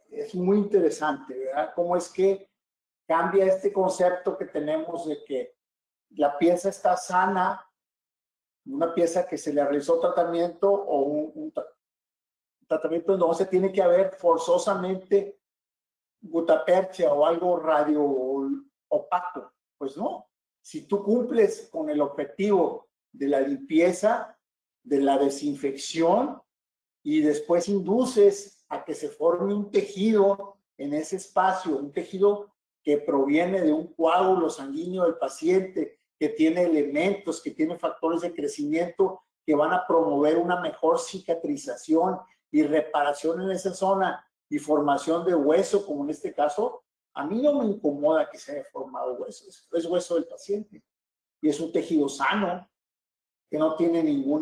es muy interesante, ¿verdad? Cómo es que cambia este concepto que tenemos de que la pieza está sana, una pieza que se le realizó tratamiento o un tratamiento donde no se tiene que haber forzosamente gutapercha o algo radio opaco. Pues no. Si tú cumples con el objetivo de la limpieza, de la desinfección y después induces a que se forme un tejido en ese espacio, un tejido que proviene de un coágulo sanguíneo del paciente, que tiene elementos, que tiene factores de crecimiento que van a promover una mejor cicatrización y reparación en esa zona y formación de hueso, como en este caso, a mí no me incomoda que se haya formado hueso, es hueso del paciente y es un tejido sano que no tiene ningún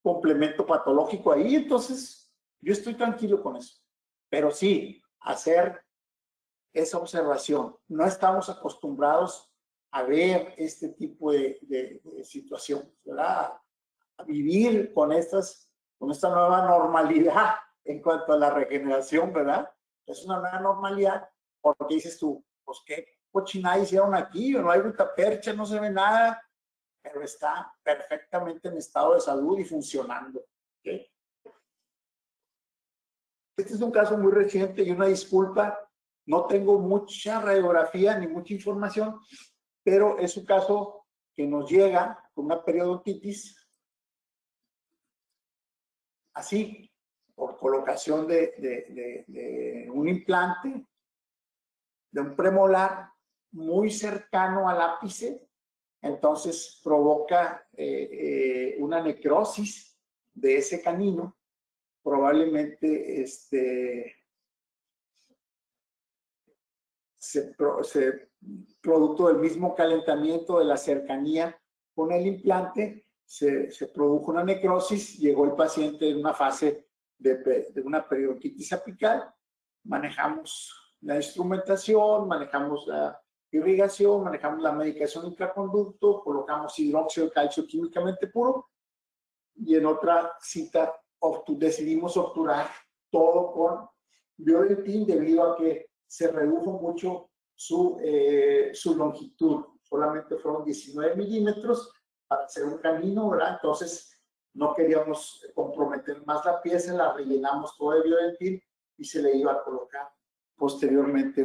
complemento patológico ahí, entonces yo estoy tranquilo con eso. Pero sí, hacer esa observación. No estamos acostumbrados a ver este tipo de situaciones, ¿verdad? A vivir con esta nueva normalidad en cuanto a la regeneración, ¿verdad? Es una nueva normalidad porque dices tú, pues qué cochinada hicieron aquí, no hay gutapercha, no se ve nada, pero está perfectamente en estado de salud y funcionando. ¿Okay? Este es un caso muy reciente y una disculpa, no tengo mucha radiografía ni mucha información, pero es un caso que nos llega con una periodontitis así, por colocación de un implante, de un premolar muy cercano al ápice, entonces provoca una necrosis de ese canino, probablemente producto del mismo calentamiento, de la cercanía con el implante, se produjo una necrosis, llegó el paciente en una fase de una periodontitis apical, manejamos la instrumentación, manejamos la irrigación, manejamos la medicación intraconducto, colocamos hidróxido de calcio químicamente puro y en otra cita decidimos obturar todo con biodentin debido a que se redujo mucho su longitud. Solamente fueron 19 milímetros para hacer un canino, ¿verdad? Entonces no queríamos comprometer más la pieza, la rellenamos todo de biodentin y se le iba a colocar posteriormente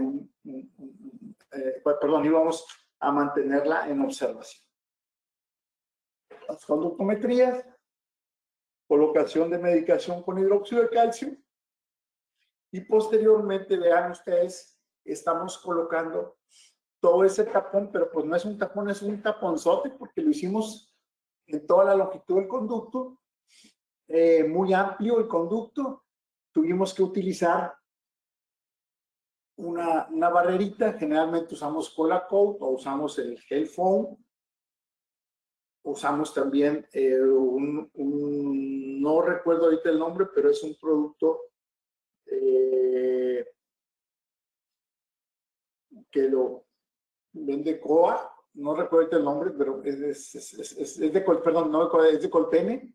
íbamos a mantenerla en observación. Las conductometrías, colocación de medicación con hidróxido de calcio y posteriormente, vean ustedes, estamos colocando todo ese tapón, pero pues no es un tapón, es un taponzote porque lo hicimos en toda la longitud del conducto, muy amplio el conducto, tuvimos que utilizar una barrerita, generalmente usamos Colacoat o usamos el gel foam, usamos también no recuerdo ahorita el nombre, pero es un producto que lo vende Coa, no recuerdo ahorita el nombre, pero es de Colpene,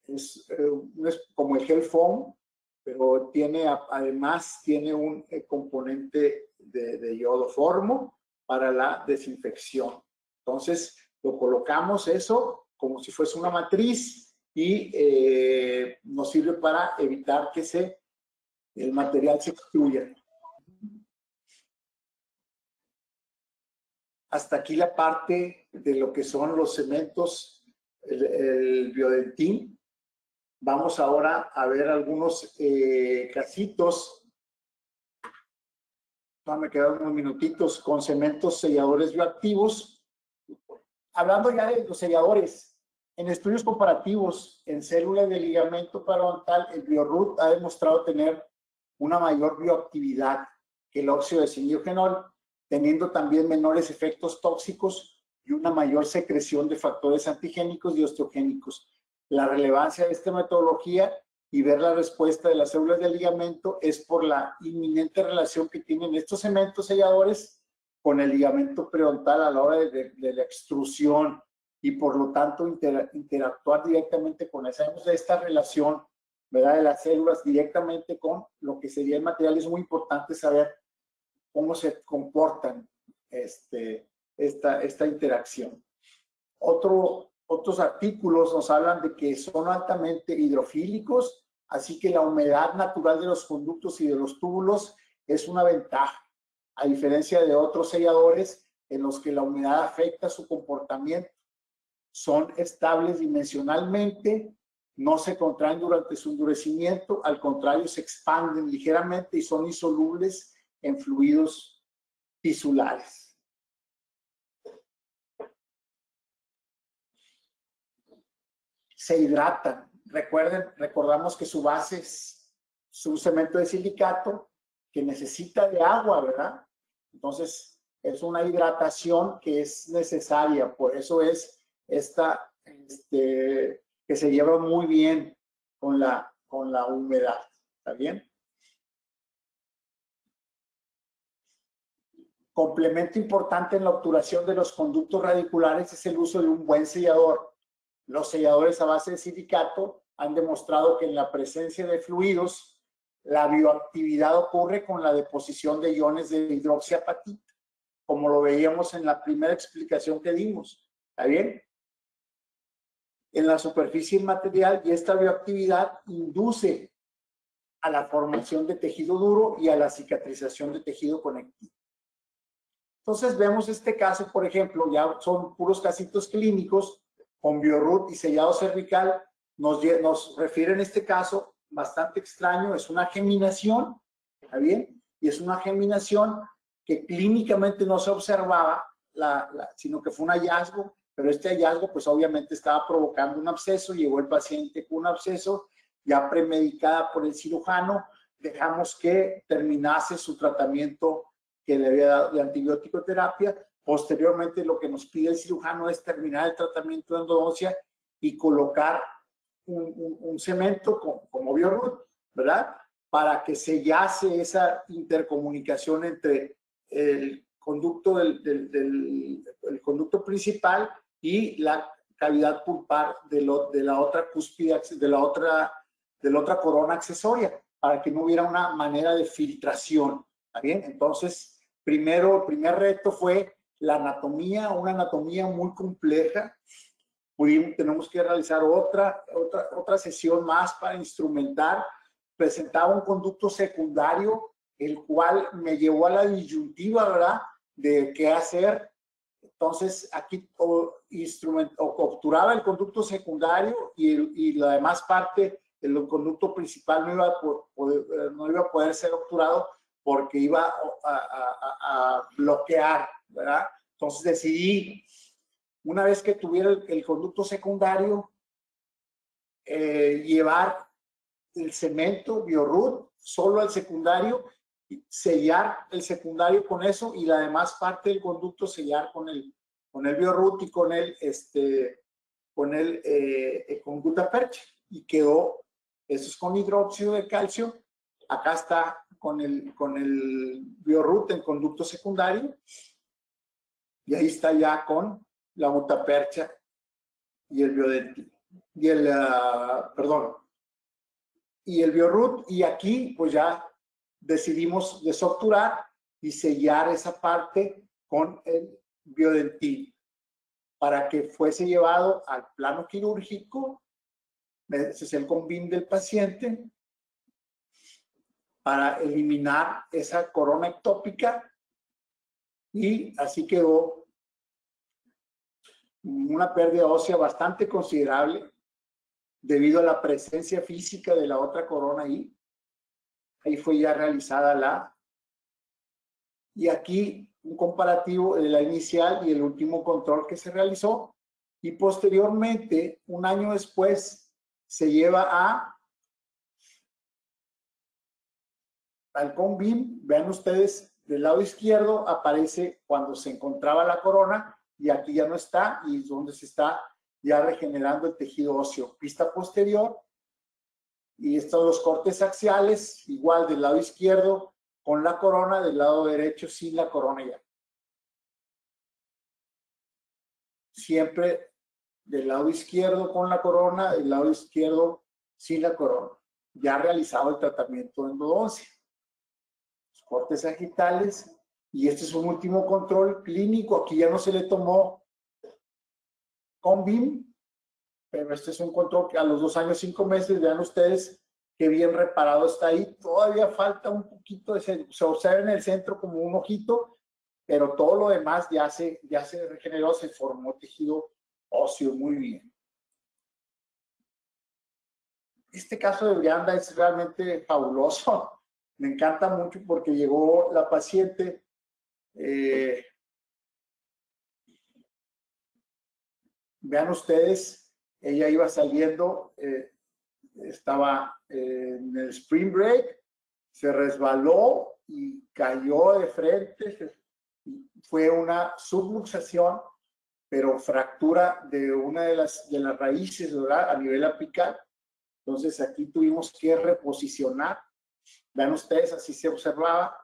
es como el gel foam, pero además tiene un componente de iodoformo para la desinfección. Entonces, lo colocamos eso como si fuese una matriz y nos sirve para evitar que el material se extruya. Hasta aquí la parte de lo que son los cementos, el biodentin. Vamos ahora a ver algunos casitos. Me quedan unos minutitos con cementos selladores bioactivos. Hablando ya de los selladores, En estudios comparativos en células de ligamento parodontal, el BioRoot ha demostrado tener una mayor bioactividad que el óxido de zingiogenool, teniendo también menores efectos tóxicos y una mayor secreción de factores antigénicos y osteogénicos. La relevancia de esta metodología y ver la respuesta de las células de ligamento es por la inminente relación que tienen estos cementos selladores con el ligamento periodontal a la hora de la extrusión y por lo tanto interactuar directamente con esta relación, ¿verdad?, de las células directamente con lo que sería el material. Es muy importante saber cómo se comportan esta interacción. Otros artículos nos hablan de que son altamente hidrofílicos, así que la humedad natural de los conductos y de los túbulos es una ventaja, a diferencia de otros selladores en los que la humedad afecta su comportamiento. Son estables dimensionalmente, no se contraen durante su endurecimiento, al contrario, se expanden ligeramente y son insolubles en fluidos tisulares. Se hidratan. Recordamos que su base es un cemento de silicato que necesita de agua, ¿verdad? Entonces, es una hidratación que es necesaria, por eso es que se lleva muy bien con la humedad, ¿está bien? Complemento importante en la obturación de los conductos radiculares es el uso de un buen sellador. Los selladores a base de silicato han demostrado que en la presencia de fluidos, la bioactividad ocurre con la deposición de iones de hidroxiapatita, como lo veíamos en la primera explicación que dimos, ¿está bien? En la superficie material, y esta bioactividad induce a la formación de tejido duro y a la cicatrización de tejido conectivo. Entonces vemos este caso, por ejemplo, ya son puros casitos clínicos con BioRoot y sellado cervical. Nos refieren este caso bastante extraño, es una geminación, ¿está bien? Y es una geminación que clínicamente no se observaba, sino que fue un hallazgo, pero este hallazgo pues obviamente estaba provocando un absceso. Llegó el paciente con un absceso, ya premedicada por el cirujano, dejamos que terminase su tratamiento que le había dado de antibiótico terapia. Posteriormente lo que nos pide el cirujano es terminar el tratamiento de endodoncia y colocar un cemento como BioRoot, ¿verdad? Para que sellase esa intercomunicación entre el conducto el conducto principal y la cavidad pulpar de la otra cúspide, de la otra corona accesoria, para que no hubiera una manera de filtración, ¿está bien? Entonces, el primer reto fue la anatomía, una anatomía muy compleja. Tenemos que realizar otra sesión más para instrumentar. Presentaba un conducto secundario, el cual me llevó a la disyuntiva, ¿verdad?, de qué hacer. Entonces, aquí obturaba el conducto secundario y la demás parte del conducto principal no iba a poder ser obturado porque iba a bloquear, ¿verdad? Entonces decidí, una vez que tuviera el conducto secundario, llevar el cemento BioRoot solo al secundario, sellar el secundario con eso y la demás parte del conducto sellar con el BioRoot y con gutapercha, y quedó. Eso es con hidróxido de calcio. Acá está con el BioRoot en conducto secundario, y ahí está ya con la gutapercha y el biodentil y el BioRoot. Y aquí pues ya decidimos desobturar y sellar esa parte con el biodentil para que fuese llevado al plano quirúrgico. Ese es el combin del paciente, para eliminar esa corona ectópica, y así quedó una pérdida ósea bastante considerable debido a la presencia física de la otra corona ahí. Ahí fue ya realizada y aquí un comparativo de la inicial y el último control que se realizó, Y posteriormente, un año después, se lleva al CONVIM. Vean ustedes, del lado izquierdo aparece cuando se encontraba la corona y aquí ya no está, y es donde se está ya regenerando el tejido óseo. Pista posterior, y estos los cortes axiales, igual del lado izquierdo con la corona, del lado derecho sin la corona ya. Siempre del lado izquierdo con la corona, del lado izquierdo sin la corona. Ya realizado el tratamiento de endodoncia. Los cortes sagitales, y este es un último control clínico. Aquí ya no se le tomó CONVIM, pero este es un control que a los 2 años, 5 meses, vean ustedes qué bien reparado está ahí. Todavía falta un poquito, se observa en el centro como un ojito, pero todo lo demás ya se regeneró, se formó tejido óseo muy bien. Este caso de Brianda es realmente fabuloso. Me encanta mucho porque llegó la paciente, vean ustedes, ella iba saliendo, estaba en el spring break, se resbaló y cayó de frente. Fue una subluxación, pero fractura de una de las raíces, ¿verdad? A nivel apical. Entonces aquí tuvimos que reposicionar. Vean ustedes, así se observaba.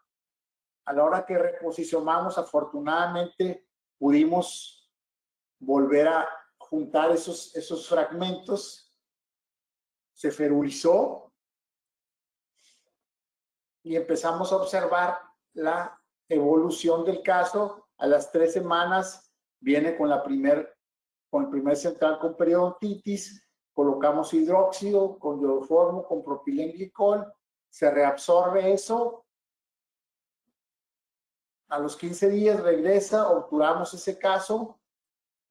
A la hora que reposicionamos, afortunadamente pudimos volver a juntar esos fragmentos. Se ferulizó y empezamos a observar la evolución del caso. A las 3 semanas viene con el primer central con periodontitis. Colocamos hidróxido con iodoformo, con propilenglicol. Se reabsorbe eso. A los 15 días regresa, obturamos ese caso.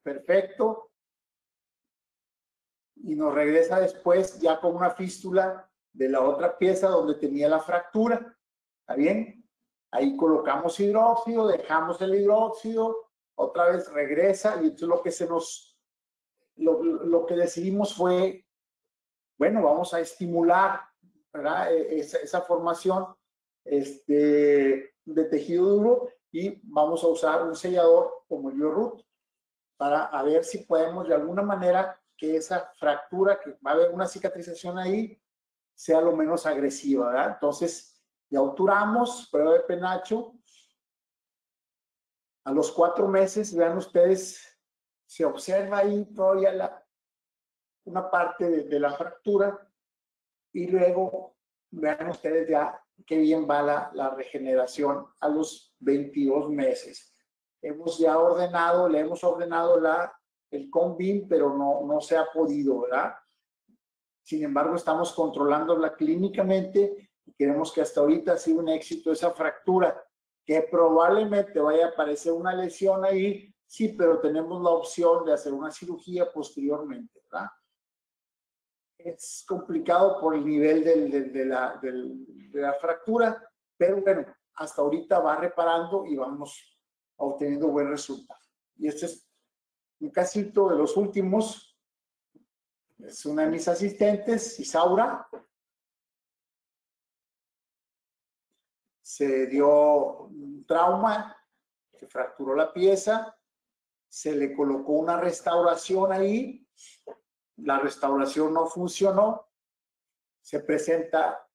Perfecto. Y nos regresa después ya con una fístula de la otra pieza donde tenía la fractura. ¿Está bien? Ahí colocamos hidróxido, dejamos el hidróxido, otra vez regresa, y entonces lo que decidimos fue, bueno, vamos a estimular, ¿verdad? Esa formación de tejido duro, y vamos a usar un sellador como el BioRoot para a ver si podemos de alguna manera que esa fractura, que va a haber una cicatrización ahí, sea lo menos agresiva, ¿verdad? Entonces, ya obturamos, prueba de penacho. A los 4 meses, vean ustedes, se observa ahí todavía una parte de la fractura, y luego vean ustedes ya qué bien va la regeneración a los 22 meses. Le hemos ordenado el CONVIM, pero no se ha podido, ¿verdad? Sin embargo, estamos controlándola clínicamente y queremos que hasta ahorita ha sido un éxito esa fractura, que probablemente vaya a aparecer una lesión ahí, sí, pero tenemos la opción de hacer una cirugía posteriormente, ¿verdad? Es complicado por el nivel de la fractura, pero bueno, hasta ahorita va reparando y vamos obteniendo buen resultado. Y este es un casito de los últimos. Es una de mis asistentes, Isaura. Se dio un trauma, se fracturó la pieza, se le colocó una restauración ahí, la restauración no funcionó, se presenta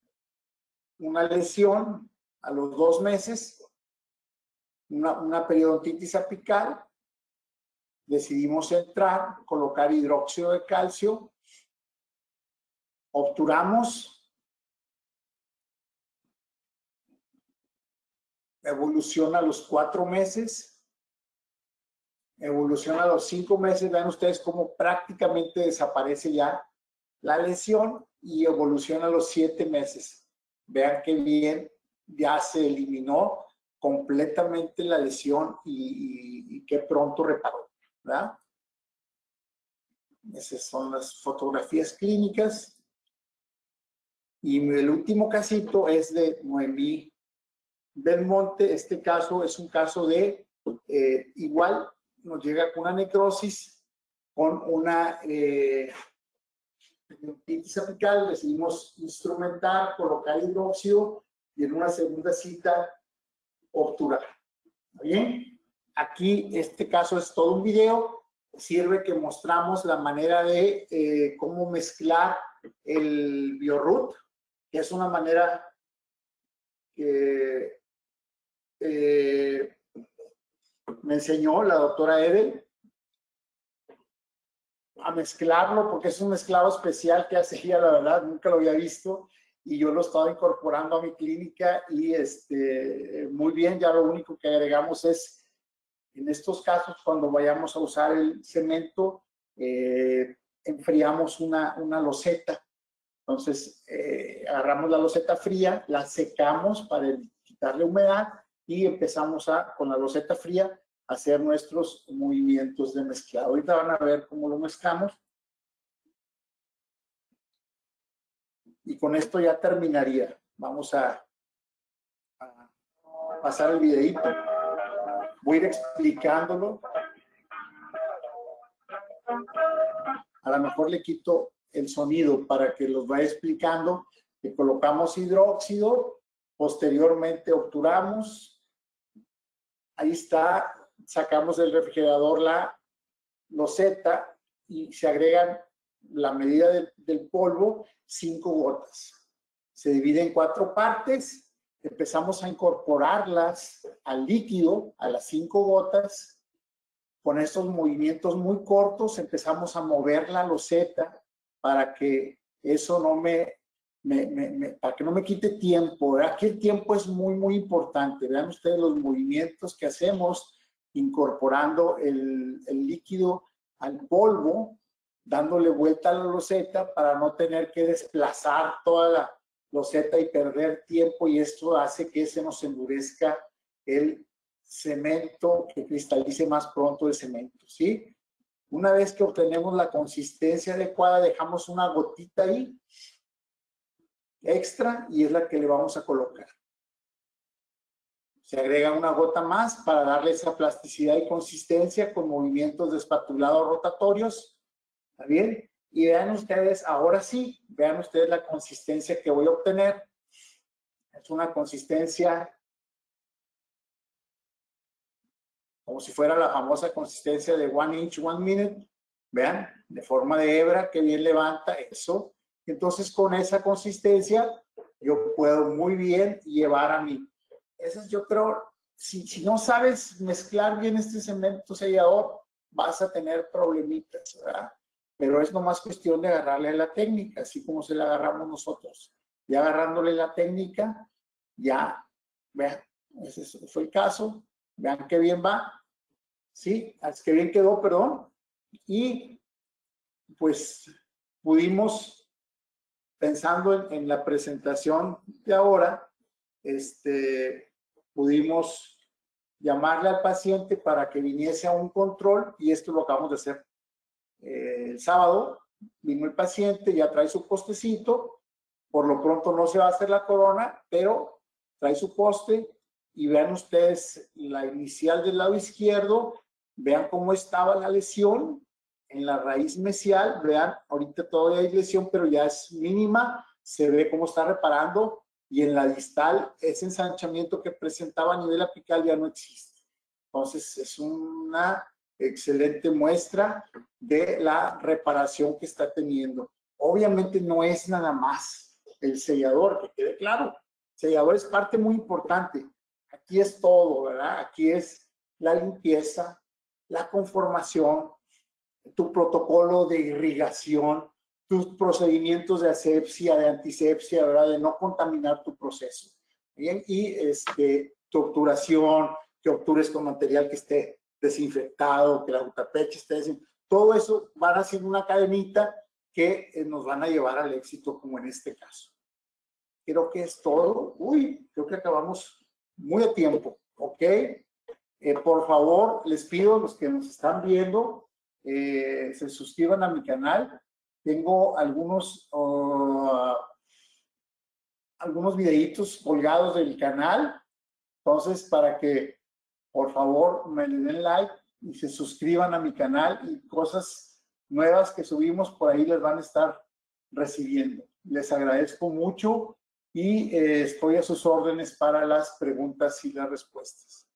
una lesión a los 2 meses, una periodontitis apical. Decidimos entrar, colocar hidróxido de calcio, obturamos, evoluciona a los 4 meses, evoluciona a los 5 meses. Vean ustedes cómo prácticamente desaparece ya la lesión, y evoluciona a los 7 meses. Vean qué bien, ya se eliminó completamente la lesión y qué pronto reparó, ¿verdad? Esas son las fotografías clínicas. Y el último casito es de Noemí Belmonte. Este caso es un caso de, igual nos llega con una necrosis con una periodontitis apical, decidimos instrumentar, colocar hidróxido y en una segunda cita obturar. ¿Bien? Aquí este caso es todo un video. Sirve que mostramos la manera de cómo mezclar el BioRoot, que es una manera que me enseñó la doctora Edel a mezclarlo, porque es un mezclado especial que hace ella, la verdad, nunca lo había visto, y yo lo estaba incorporando a mi clínica y muy bien. Ya lo único que agregamos es, en estos casos, cuando vayamos a usar el cemento, enfriamos una loseta. Entonces, agarramos la loseta fría, la secamos para quitarle humedad y empezamos con la loseta fría a hacer nuestros movimientos de mezclado. Ahorita van a ver cómo lo mezclamos. Y con esto ya terminaría. Vamos a pasar el videito. Voy a ir explicándolo. A lo mejor le quito el sonido para que los vaya explicando. Le colocamos hidróxido, posteriormente obturamos. Ahí está, sacamos del refrigerador la loseta y se agregan la medida del polvo, 5 gotas. Se divide en 4 partes. Empezamos a incorporarlas al líquido, a las 5 gotas. Con estos movimientos muy cortos empezamos a mover la loseta para que eso para que no me quite tiempo, ¿verdad? Aquí el tiempo es muy, muy importante. Vean ustedes los movimientos que hacemos incorporando el líquido al polvo, dándole vuelta a la loseta para no tener que desplazar toda la loseta y perder tiempo, y esto hace que se nos endurezca el cemento, que cristalice más pronto el cemento, ¿sí? Una vez que obtenemos la consistencia adecuada, dejamos una gotita ahí extra y es la que le vamos a colocar. Se agrega una gota más para darle esa plasticidad y consistencia con movimientos de espatulado rotatorios. ¿Está bien? Y vean ustedes, ahora sí, vean ustedes la consistencia que voy a obtener. Es una consistencia como si fuera la famosa consistencia de 1 inch, 1 minute. Vean, de forma de hebra, que bien levanta eso. Entonces, con esa consistencia, yo puedo muy bien llevar a mí. Eso es, yo creo, si no sabes mezclar bien este cemento sellador, vas a tener problemitas, ¿verdad? Pero es nomás cuestión de agarrarle la técnica, así como se la agarramos nosotros. Y agarrándole la técnica, ya, vean, ese fue el caso. Vean qué bien va. Sí, qué bien quedó, perdón. Y pues pudimos, pensando en la presentación de ahora, pudimos llamarle al paciente para que viniese a un control, y esto lo acabamos de hacer el sábado. Vino el paciente, ya trae su postecito. Por lo pronto no se va a hacer la corona, pero trae su poste. Y vean ustedes la inicial del lado izquierdo. Vean cómo estaba la lesión en la raíz mesial. Vean, ahorita todavía hay lesión, pero ya es mínima. Se ve cómo está reparando. Y en la distal, ese ensanchamiento que presentaba a nivel apical ya no existe. Entonces, es una excelente muestra de la reparación que está teniendo. Obviamente no es nada más el sellador, que quede claro. El sellador es parte muy importante. Aquí es todo, ¿verdad? Aquí es la limpieza, la conformación, tu protocolo de irrigación, tus procedimientos de asepsia, de antisepsia, ¿verdad? De no contaminar tu proceso. Bien, y tu obturación, que obtures con material que esté desinfectado, que la gutapecha esté desinfectada. Todo eso van haciendo una cadenita que nos van a llevar al éxito, como en este caso. Creo que es todo. Uy, creo que acabamos muy a tiempo, ¿ok? Por favor, les pido a los que nos están viendo, se suscriban a mi canal. Tengo algunos videitos colgados del canal. Entonces, para que por favor me le den like y se suscriban a mi canal, y cosas nuevas que subimos, por ahí les van a estar recibiendo. Les agradezco mucho y estoy a sus órdenes para las preguntas y las respuestas.